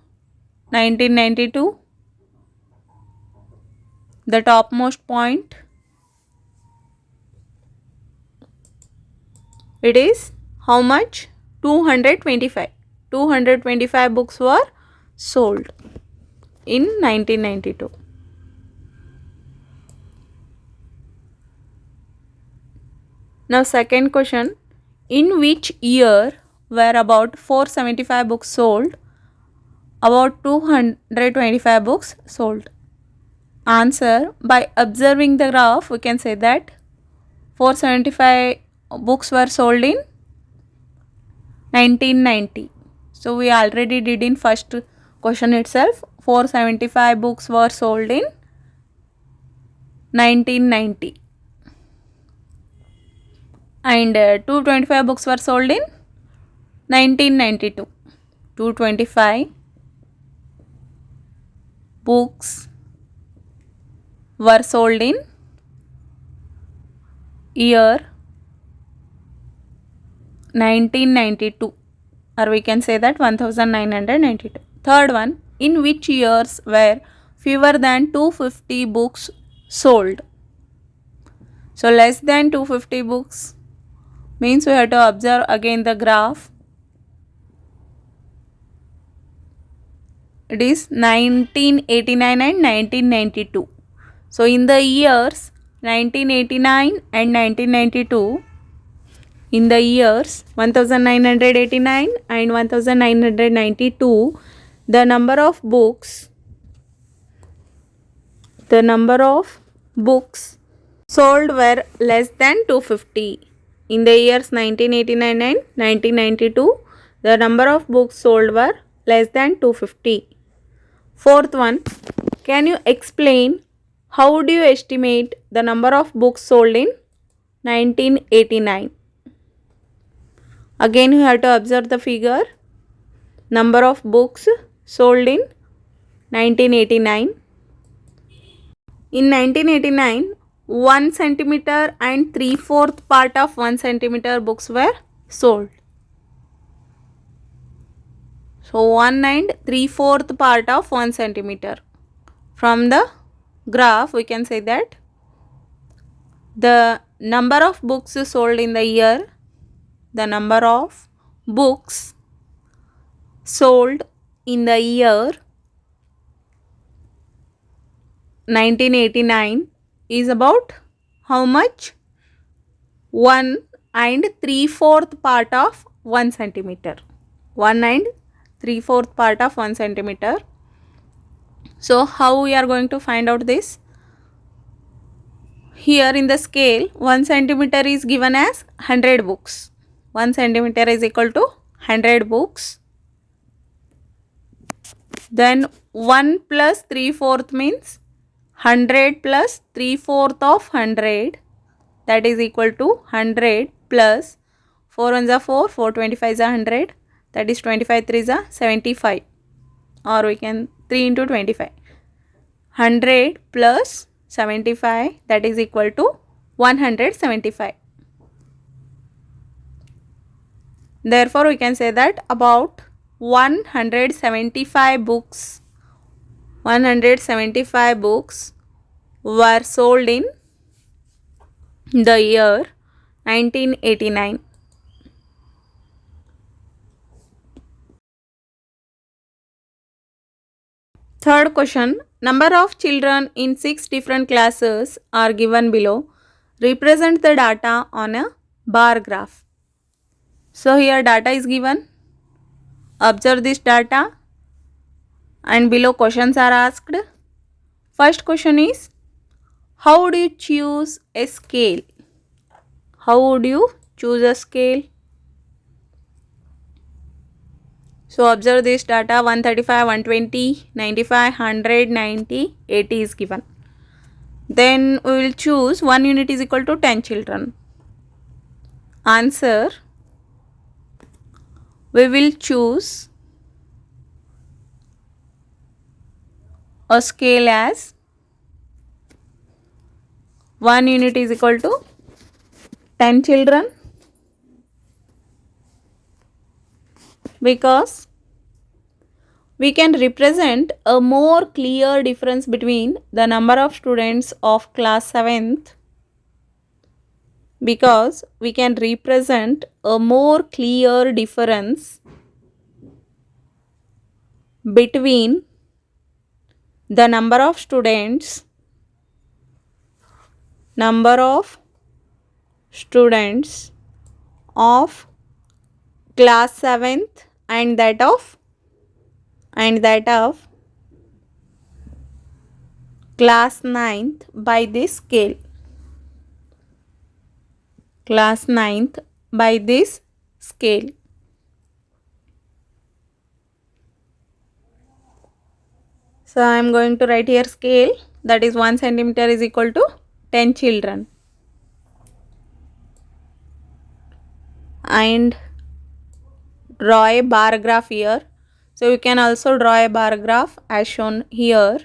1992, the topmost point. It is how much? 225. 225 books were sold in 1992. Now second question, in which year were about 475 books sold, about 225 books sold? Answer, by observing the graph we can say that 475 books were sold in 1990. So we already did in first question itself. 475 books were sold in 1990 and 225 books were sold in 1992. 225 books were sold in year 1992, or we can say that 1992. Third one, in which years were fewer than 250 books sold? So less than 250 books means we have to observe again the graph. It is 1989 and 1992. So in the years 1989 and 1992, in the years 1989 and 1992, the number of books sold were less than 250. In the years 1989 and 1992, the number of books sold were less than 250. Fourth one, can you explain how do you estimate the number of books sold in 1989? Again you have to observe the figure. Number of books sold in 1989. In 1989, 1 centimeter and 3/4 part of 1 centimeter books were sold. So 1 and 3/4 part of 1 centimeter. From the graph we can say that the number of books sold in the year, the number of books sold in the year 1989 is about how much? 1 and 3/4 part of 1 centimeter. 1 and 3/4 part of 1 centimeter. So how we are going to find out this? Here in the scale, 1 centimeter is given as 100 books. 1 centimeter is equal to 100 books. Then 1 plus 3/4 means 100 plus 3/4 of 100, that is equal to 100 plus 4 1s are 4, 4 25 is 100, that is 25 3s are 75, or we can 3 into 25. 100 plus 75, that is equal to 175. Therefore, we can say that about 175 books were sold in the year 1989. Third question, number of children in 6 different classes are given below. Represent the data on a bar graph. So here data is given. Observe this data and below questions are asked. First question is, how would you choose a scale? How would you choose a scale? So observe this data, 135, 120, 95, 100, 90, 80 is given. Then we will choose 1 unit is equal to 10 children. Answer, we will choose a scale as 1 unit is equal to 10 children, because we can represent a more clear difference between the number of students of class 7th because we can represent a more clear difference between the number of students of class 7th and that of class 9th by this scale. Class 9th by this scale. So I am going to write here scale, that is 1 centimeter is equal to 10 children. And draw a bar graph here. So you can also draw a bar graph as shown here.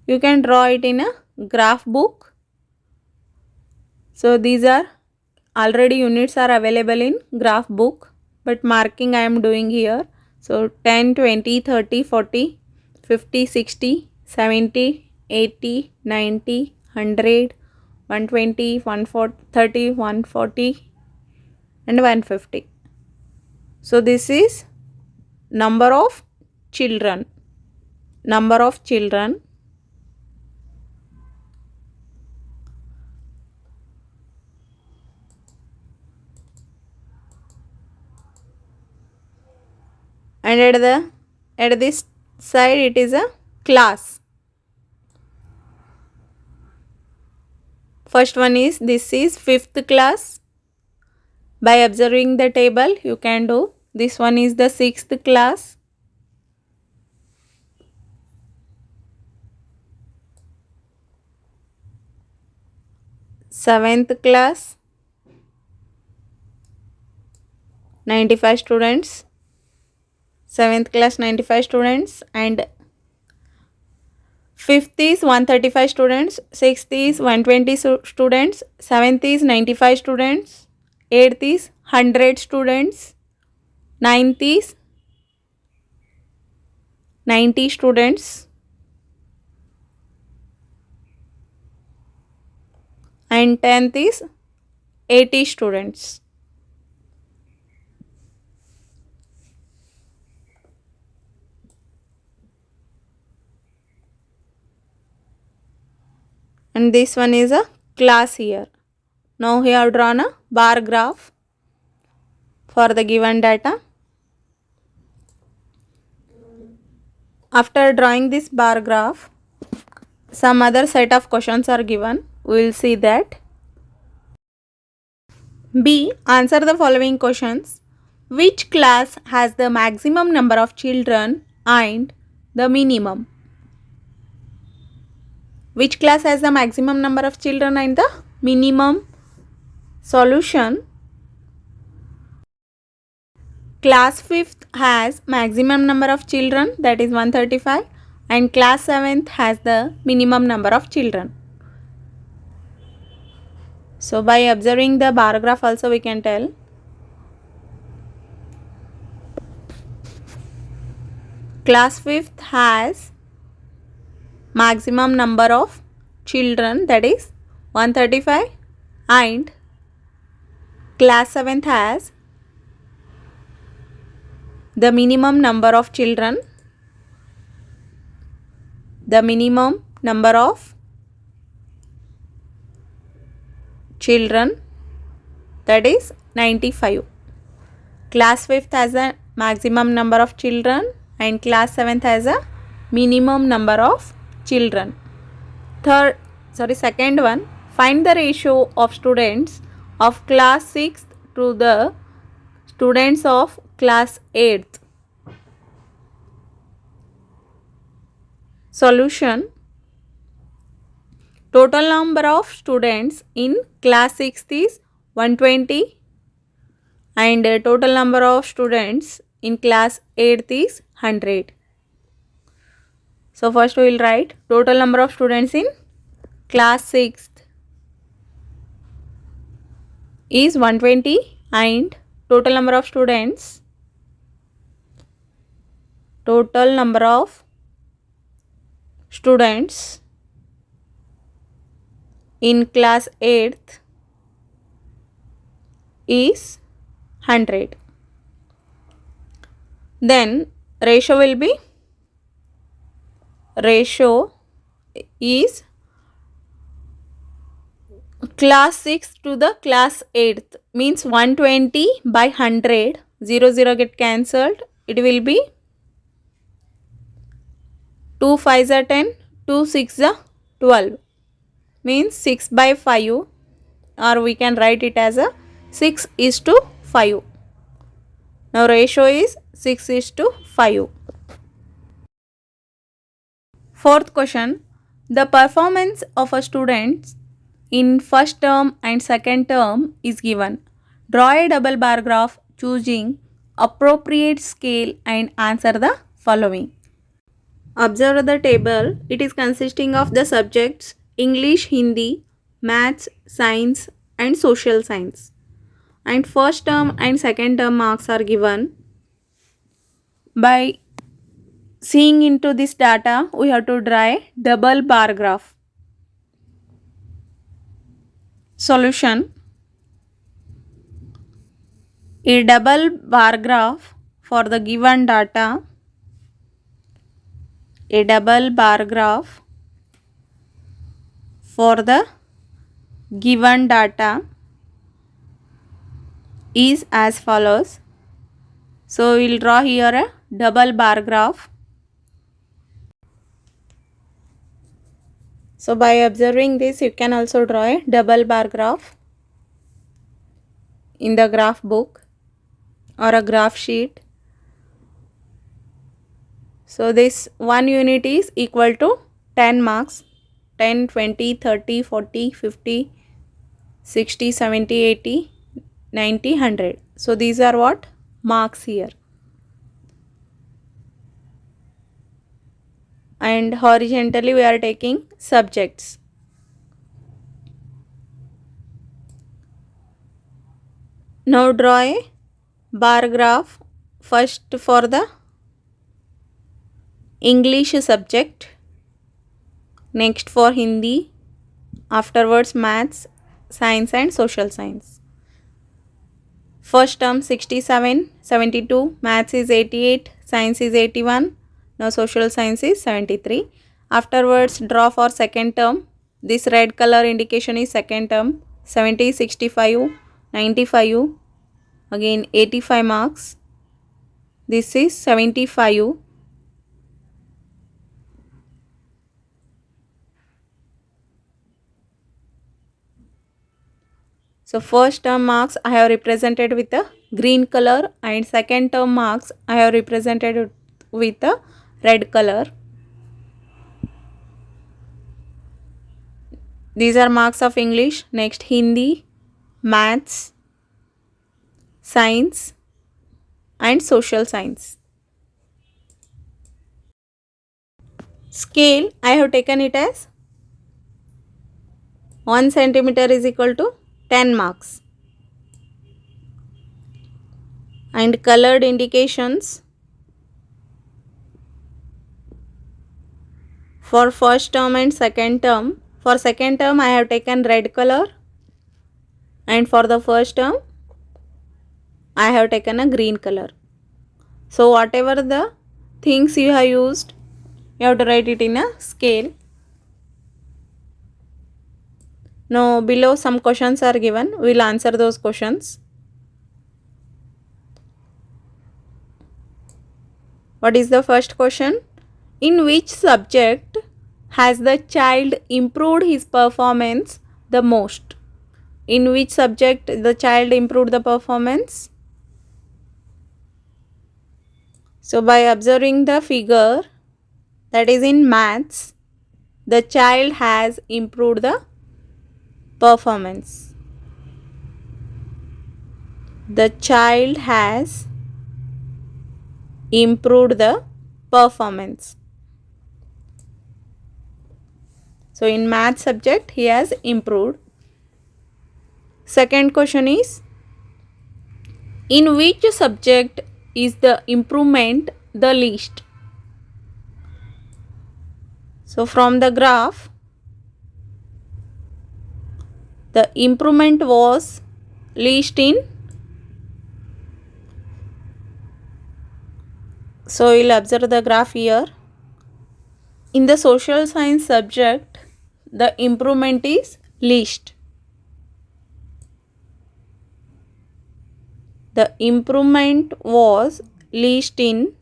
You can draw it in a graph book. So these are already units are available in graph book, but marking I am doing here. So 10, 20, 30, 40, 50, 60, 70, 80, 90, 100, 120, 130, 140 and 150. So this is number of children. Number of children. And at this side it is a class. First one is, this is 5th class. By observing the table you can do. This one is the 6th class. Seventh class, 95 students. 7th class 95 students, and 5th is 135 students, 6th is 120 students, 7th is 95 students, 8th is 100 students, 9th is 90 students, and 10th is 80 students. And this one is a class here. Now we have drawn a bar graph for the given data. After drawing this bar graph, some other set of questions are given. We will see that. B. Answer the following questions. Which class has the maximum number of children and the minimum? Which class has the maximum number of children and the minimum? Solution. Class 5th has maximum number of children, that is 135, and class 7th has the minimum number of children. So by observing the bar graph also we can tell. Class 5th has maximum number of children, that is 135, and class 7th has the minimum number of children, that is 95. Class 5th has a maximum number of children and class 7th has a minimum number of children. Second one, find the ratio of students of class 6th to the students of class 8th. Solution. Total number of students in class 6th is 120 and total number of students in class 8th is 100. So first we will write total number of students in class 6th is 120 and total number of students in class 8th is 100. Then ratio will be, ratio is class 6 to the class 8th, means 120 by 100, 0 get cancelled, it will be 2 5s are 10, 2 6s are 12, means 6 by 5, or we can write it as a 6 is to 5. Now ratio is 6 is to 5. Fourth question, the performance of a student in first term and second term is given. Draw a double bar graph choosing appropriate scale and answer the following. Observe the table. It is consisting of the subjects English, Hindi, Maths, Science and Social Science. And first term and second term marks are given. By seeing into this data, we have to draw a double bar graph. Solution. A double bar graph for the given data. A double bar graph for the given data is as follows. So we will draw here a double bar graph. So by observing this, you can also draw a double bar graph in the graph book or a graph sheet. So this 1 unit is equal to 10 marks, 10, 20, 30, 40, 50, 60, 70, 80, 90, 100. So these are what? Marks here. And horizontally we are taking subjects. Now draw a bar graph first for the English subject, next for Hindi, afterwards Maths, Science and Social Science. First term 67, 72, Maths is 88, Science is 81, now Social Science is 73. Afterwards draw for second term. This red color indication is second term, 70, 65, 95, again 85 marks. This is 75. So first term marks I have represented with a green color and second term marks I have represented with a red color. These are marks of English, next Hindi, Maths, Science and Social Science. Scale I have taken it as 1 centimeter is equal to 10 marks. And colored indications for first term and second term. For second term I have taken red color and for the first term I have taken a green color. So whatever the things you have used, you have to write it in a scale. Now below some questions are given. We will answer those questions. What is the first question? In which subject has the child improved his performance the most? In which subject the child improved the performance? So by observing the figure, that is in Maths, the child has improved the performance. The child has improved the performance. So in Math subject he has improved. Second question is, in which subject is the improvement the least? So from the graph, the improvement was least in, so we'll observe the graph here. In the social science subject, the improvement is least. The improvement was least in,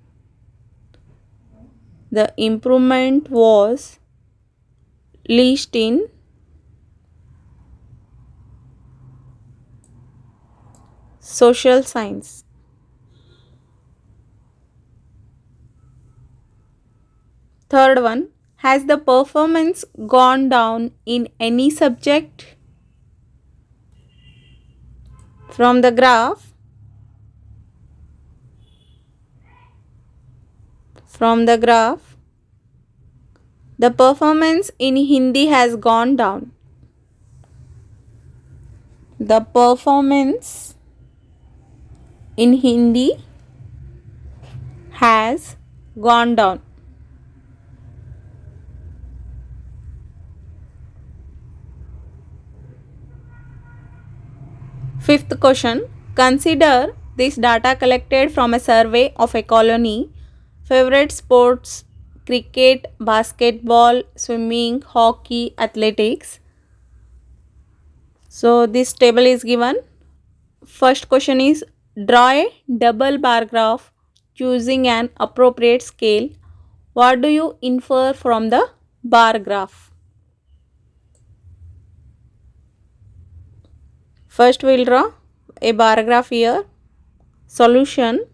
the improvement was least in social science. Third one, has the performance gone down in any subject? From the graph, the performance in Hindi has gone down. The performance in Hindi has gone down. Fifth question, consider this data collected from a survey of a colony. Favorite sports: cricket, basketball, swimming, hockey, athletics. So this table is given. First question is, draw a double bar graph choosing an appropriate scale. What do you infer from the bar graph? First we will draw a bar graph here. Solution,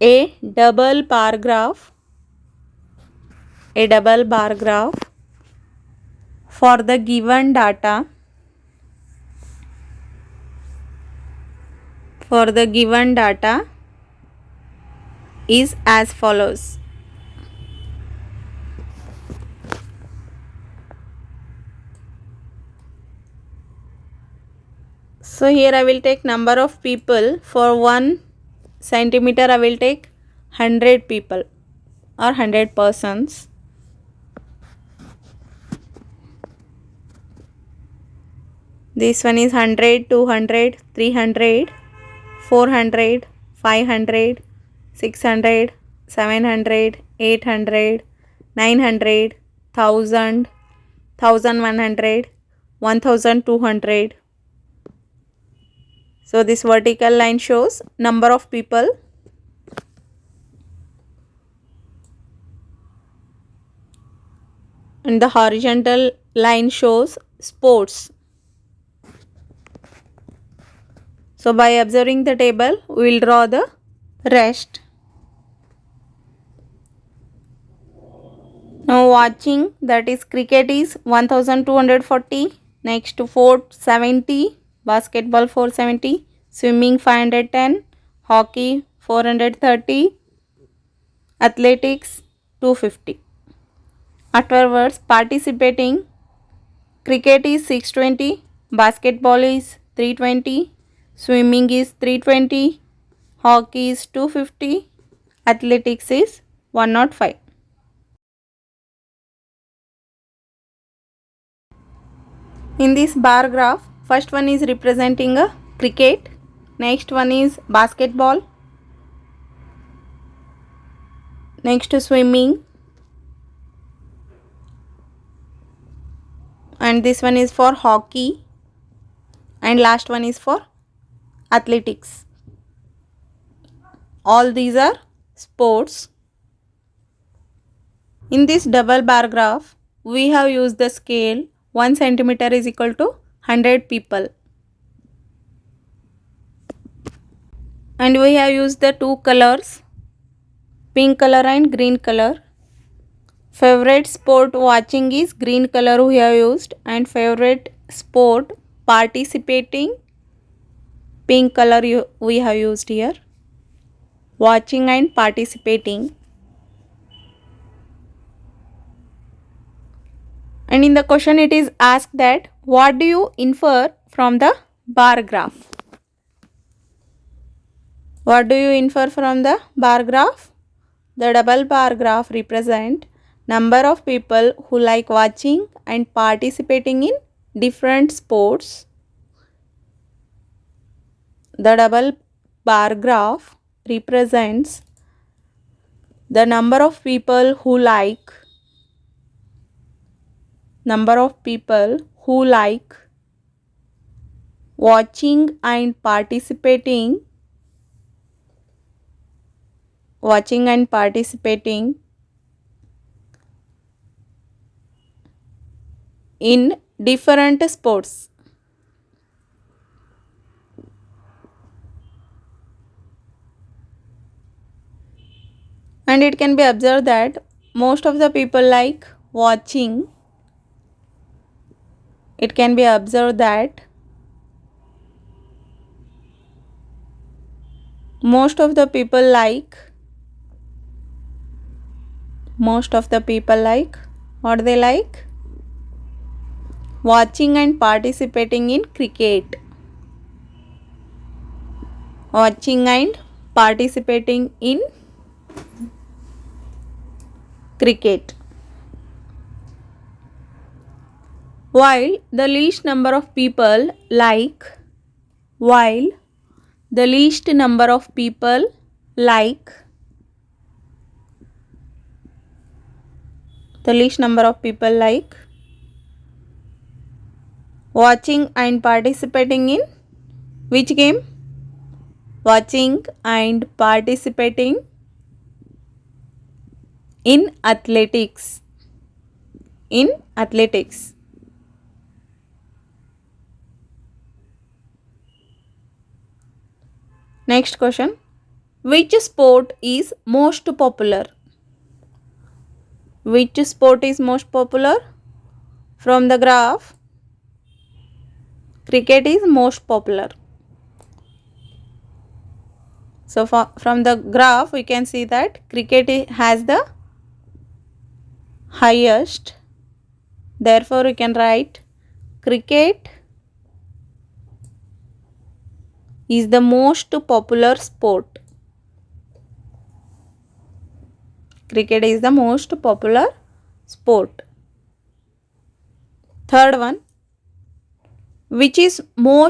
a double bar graph for the given data is as follows. So here I will take number of people. For 1 centimeter I will take 100 people or 100 persons. This one is 100, 200, 300, 400, 500, 600, 700, 800, 900, 1000, 1100, 1200. So this vertical line shows number of people. And the horizontal line shows sports. So by observing the table, we will draw the rest. Now watching, that is cricket is 1240, next to 470, basketball 470, swimming 510, hockey 430, athletics 250. Afterwards, participating, cricket is 620, basketball is 320, swimming is 320, hockey is 250, athletics is 105. In this bar graph, first one is representing a cricket, next one is basketball, next to swimming, and this one is for hockey, and last one is for athletics. All these are sports. In this double bar graph, we have used the scale 1 centimeter is equal to 100 people. And we have used the two colors, pink color and green color. Favorite sport watching is green color we have used, and favorite sport participating, pink color we have used here. Watching and participating. And in the question it is asked that what do you infer from the bar graph? What do you infer from the bar graph? The double bar graph represent number of people who like watching and participating in different sports. The double bar graph represents the number of people who like watching and participating in different sports. And it can be observed that most of the people like watching. It can be observed that most of the people like what they like watching and participating in cricket. Watching and participating in cricket. While the least number of people like watching and participating in which game? Watching and participating in athletics. Next question. Which sport is most popular? Which sport is most popular? From the graph, cricket is most popular. So from the graph we can see that cricket has the highest. Therefore we can write cricket is the most popular sport. Cricket is the most popular sport. Third one. Which is more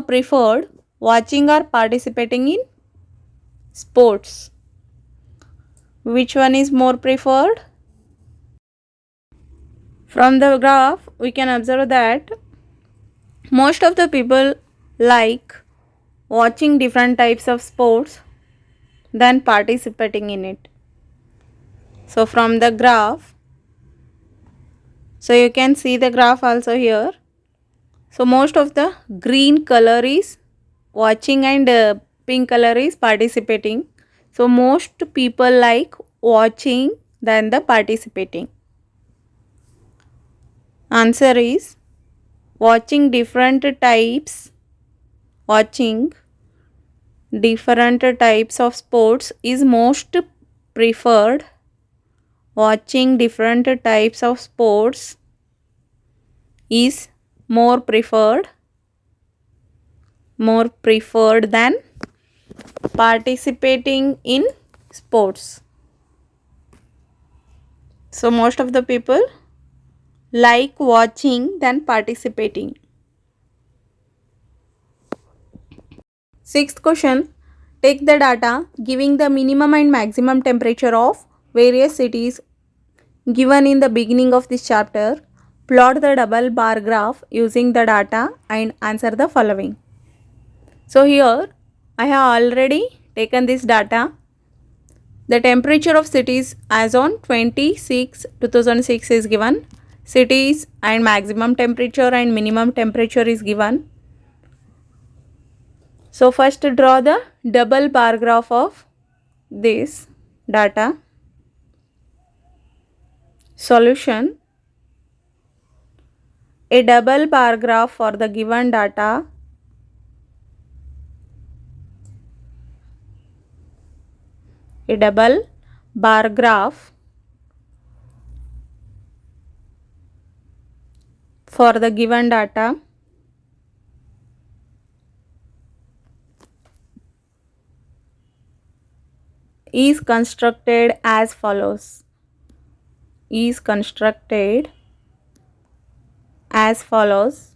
preferred, watching or participating in sports? Which one is more preferred? From the graph we can observe that most of the people like watching different types of sports than participating in it. So from the graph, so you can see the graph also here. So most of the green color is watching and pink color is participating. So most people like watching than the participating. Answer is watching different types of sports is most preferred. Watching different types of sports is more preferred than participating in sports. So most of the people like watching than participating. Sixth question. Take the data giving the minimum and maximum temperature of various cities given in the beginning of this chapter. Plot the double bar graph using the data and answer the following. So here I have already taken this data. The temperature of cities as on 2006 is given. Cities and maximum temperature and minimum temperature is given. So first draw the double bar graph of this data. Solution. A double bar graph for the given data for the given data is constructed as follows. Is constructed as follows.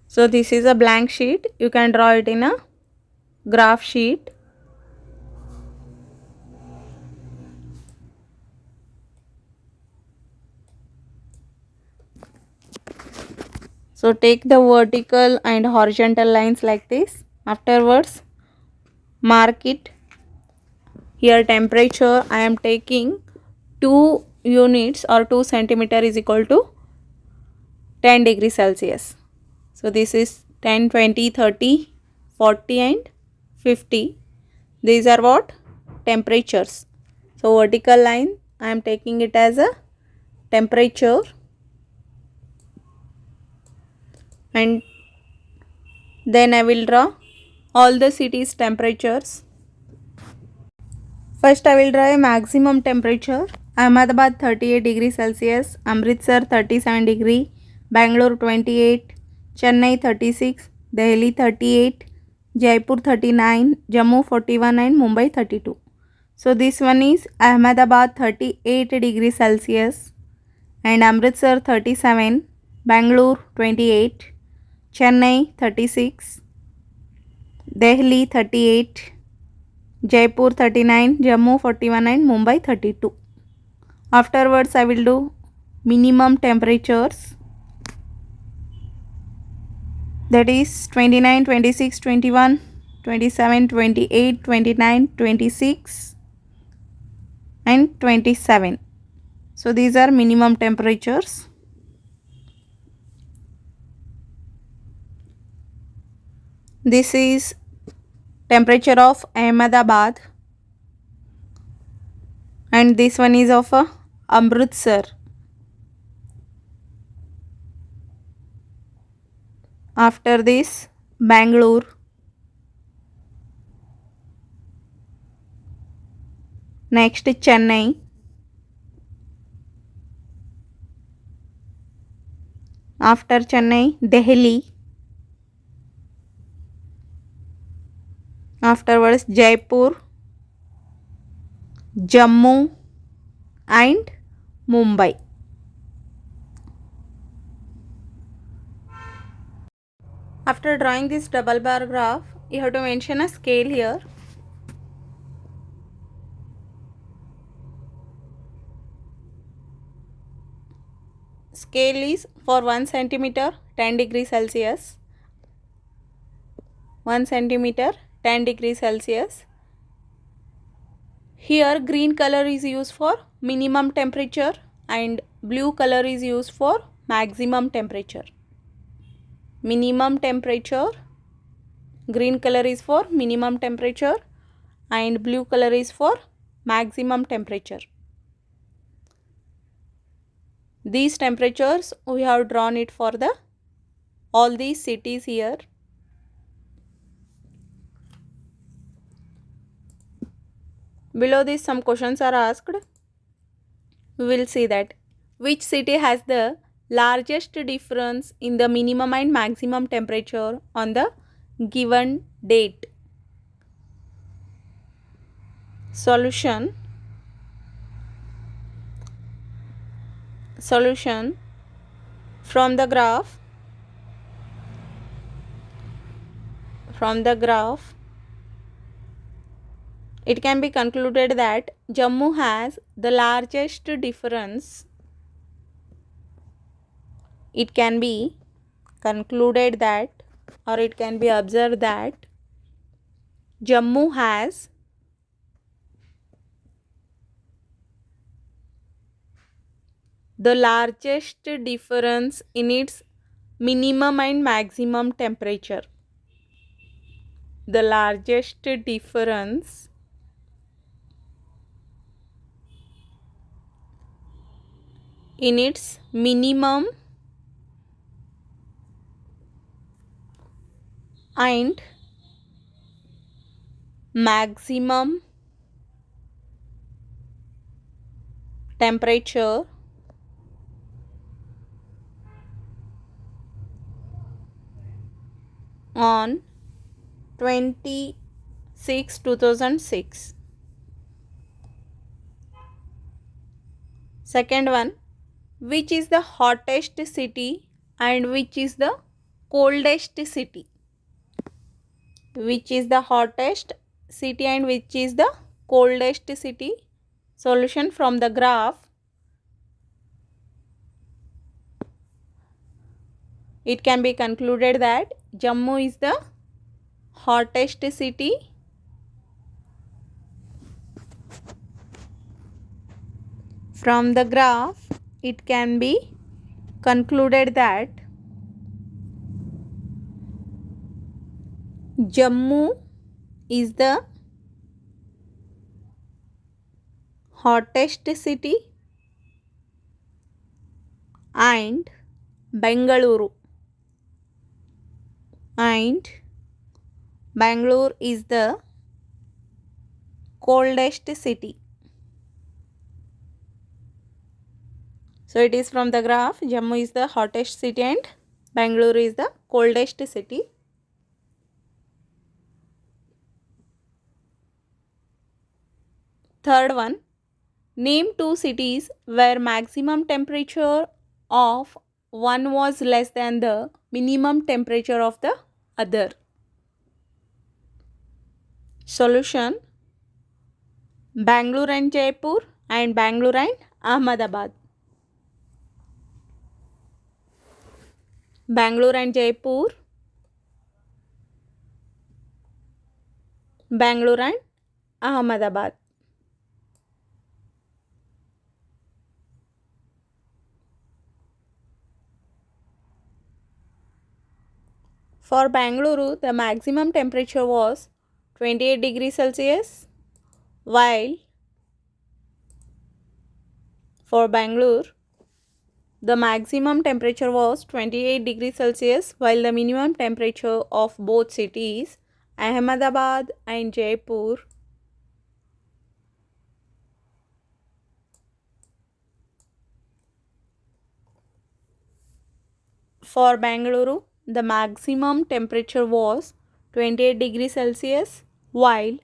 So this is a blank sheet. You can draw it in a graph sheet. So take the vertical and horizontal lines like this. Afterwards, mark it. Here temperature I am taking 2 units or 2 centimeter is equal to 10 degrees Celsius. So this is 10, 20, 30, 40 and 50. These are what? Temperatures. So vertical line I am taking it as a temperature, and then I will draw all the cities' temperatures. First I will draw a maximum temperature. Ahmedabad 38 degrees Celsius, Amritsar 37 degree, Bangalore 28, Chennai 36, Delhi 38, Jaipur 39, Jammu 41 and Mumbai 32. So this one is Ahmedabad 38 degrees Celsius and Amritsar 37, Bangalore 28, Chennai 36, Delhi 38, Jaipur 39, Jammu 41 and Mumbai 32. Afterwards I will do minimum temperatures, that is 29, 26, 21, 27, 28, 29, 26 and 27. So these are minimum temperatures. This is temperature of Ahmedabad and this one is of Amritsar. After this, Bangalore. Next, Chennai. After Chennai, Delhi. Afterwards, Jaipur, Jammu and Mumbai. After drawing this double bar graph, you have to mention a scale here. Scale is for 1 centimeter 10 degrees Celsius. 1 centimeter 10 degrees Celsius. Here green color is used for minimum temperature and blue color is used for maximum temperature. Minimum temperature, green color is for minimum temperature and blue color is for maximum temperature. These temperatures we have drawn it for the all these cities here. Below this some questions are asked. We will see that which city has the largest difference in the minimum and maximum temperature on the given date. Solution from the graph it can be concluded that Jammu has the largest difference. It can be concluded that, or it can be observed that Jammu has the largest difference in its minimum and maximum temperature. The largest difference in its minimum and maximum temperature on 26 2006. Second one, which is the hottest city and which is the coldest city? Which is the hottest city and which is the coldest city? Solution from the graph. It can be concluded that Jammu is the hottest city. From the graph, it can be concluded that Jammu is the hottest city and Bengaluru is the coldest city. So it is from the graph, Jammu is the hottest city and Bengaluru is the coldest city. Third one, name two cities where maximum temperature of one was less than the minimum temperature of the other. Solution, Bangalore and Jaipur and Bangalore and Ahmedabad. Bangalore and Jaipur, Bangalore and Ahmedabad. For Bangalore, the maximum temperature was 28 degrees Celsius, while for Bangalore, the maximum temperature was 28 degrees Celsius, while the minimum temperature of both cities, Ahmedabad and Jaipur, for Bangalore, the maximum temperature was 28 degrees Celsius, while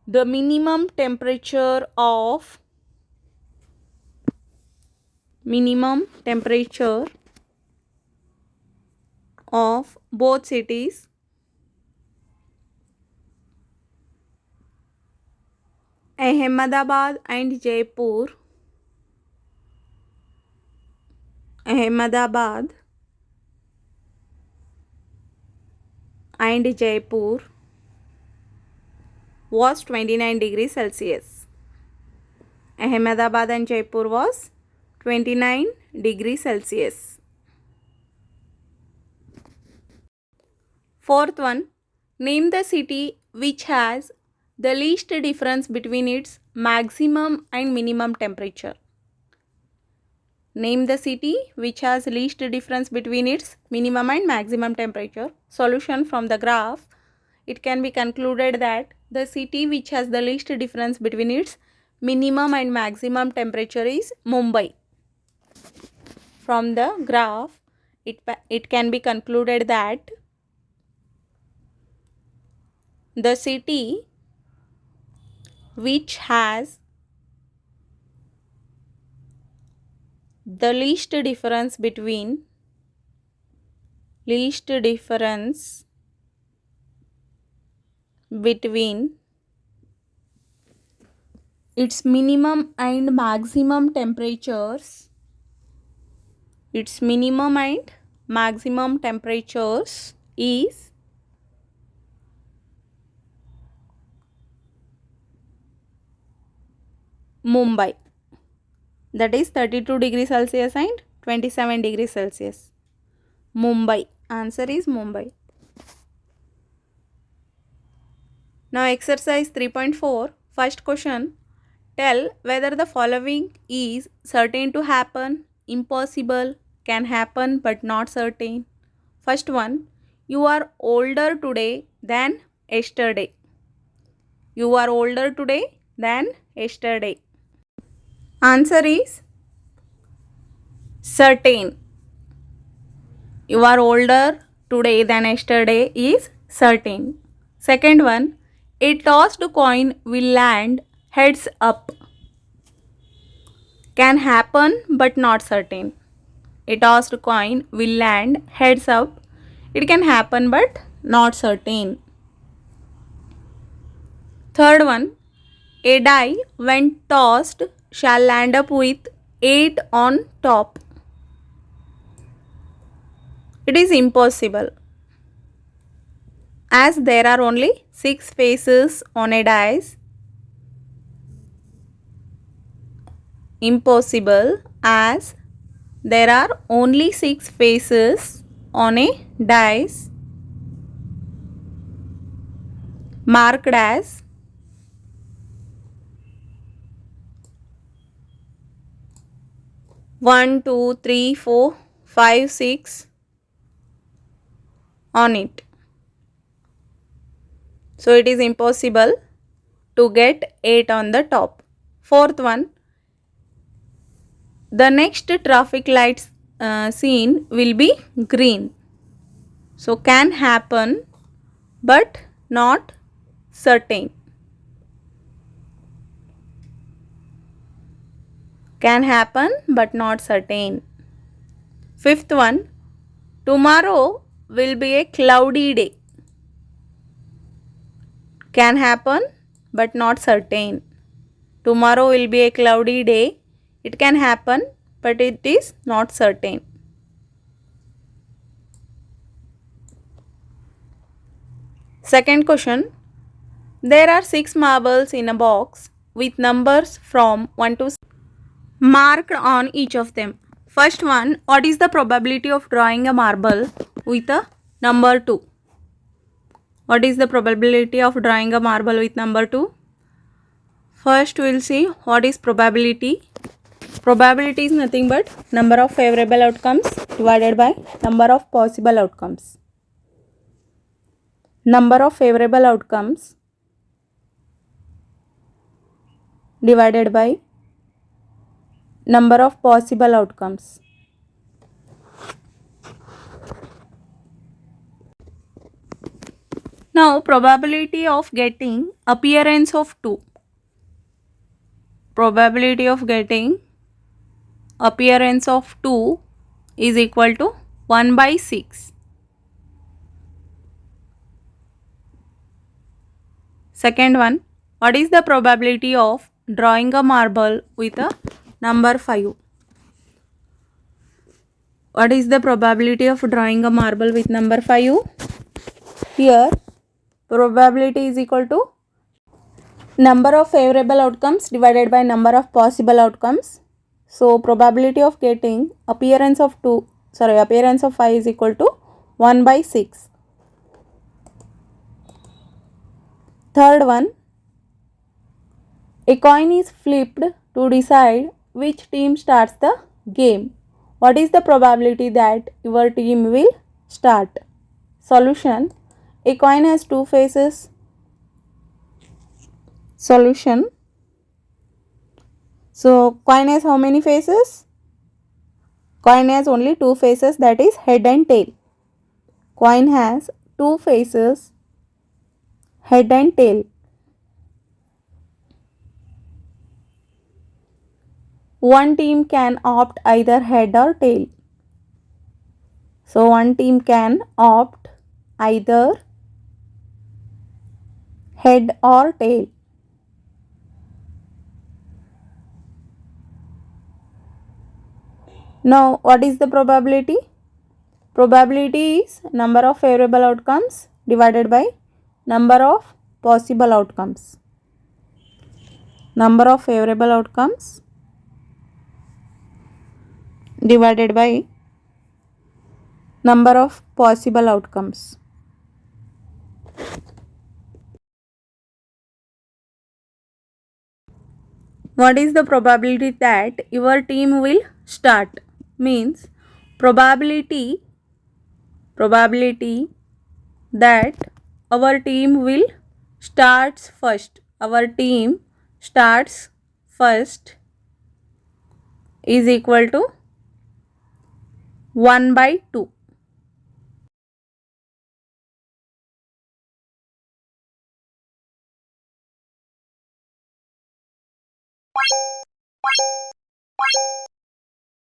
the minimum temperature of both cities, Ahmedabad and Jaipur, was 29 degrees Celsius. Ahmedabad and Jaipur was 29 degrees Celsius. Fourth one, name the city which has the least difference between its maximum and minimum temperature. Name the city which has least difference between its minimum and maximum temperature. Solution from the graph. It can be concluded that the city which has the least difference between its minimum and maximum temperature is Mumbai. From the graph, it can be concluded that the city which has the least difference between its minimum and maximum temperatures is Mumbai. That is 32 degrees Celsius and 27 degrees Celsius. Mumbai. Answer is Mumbai. Now exercise 3.4. First question. Tell whether the following is certain to happen, impossible, can happen but not certain. First one. You are older today than yesterday. You are older today than yesterday. Answer is certain. You are older today than yesterday is certain. Second one, a tossed coin will land heads up. Can happen but not certain. A tossed coin will land heads up. It can happen but not certain. Third one, a die when tossed shall land up with 8 on top. It is impossible, as there are only 6 faces on a dice. Impossible, as there are only 6 faces on a dice, marked as 1, 2, 3, 4, 5, 6 on it. So it is impossible to get 8 on the top. Fourth one, the next traffic lights seen will be green. So can happen but not certain. Can happen but not certain. Fifth one, tomorrow will be a cloudy day. Can happen but not certain. Tomorrow will be a cloudy day. It can happen but it is not certain. Second question, there are 6 marbles in a box with numbers from 1 to 6 marked on each of them. First one, what is the probability of drawing a marble with a number 2? What is the probability of drawing a marble with number 2? First we will see what is probability. Probability is nothing but number of favorable outcomes divided by number of possible outcomes. Number of favorable outcomes divided by number of possible outcomes. Now probability of getting appearance of 2. Probability of getting appearance of 2 is equal to 1 by 6. Second one, what is the probability of drawing a marble with a number 5? What is the probability of drawing a marble with number 5? Here, probability is equal to number of favorable outcomes divided by number of possible outcomes. So, probability of getting appearance of 5 is equal to 1 by 6. Third one, a coin is flipped to decide which team starts the game. What is the probability that your team will start? Solution, a coin has 2 faces. Solution, so coin has how many faces? Coin has only 2 faces, that is head and tail. Coin has 2 faces, head and tail. One team can opt either head or tail. So one team can opt either head or tail. Now what is the probability? Probability is number of favorable outcomes divided by number of possible outcomes. Number of favorable outcomes divided by number of possible outcomes. What is the probability that your team will start? Means probability that our team will starts first. Our team starts first is equal to 1 by 2.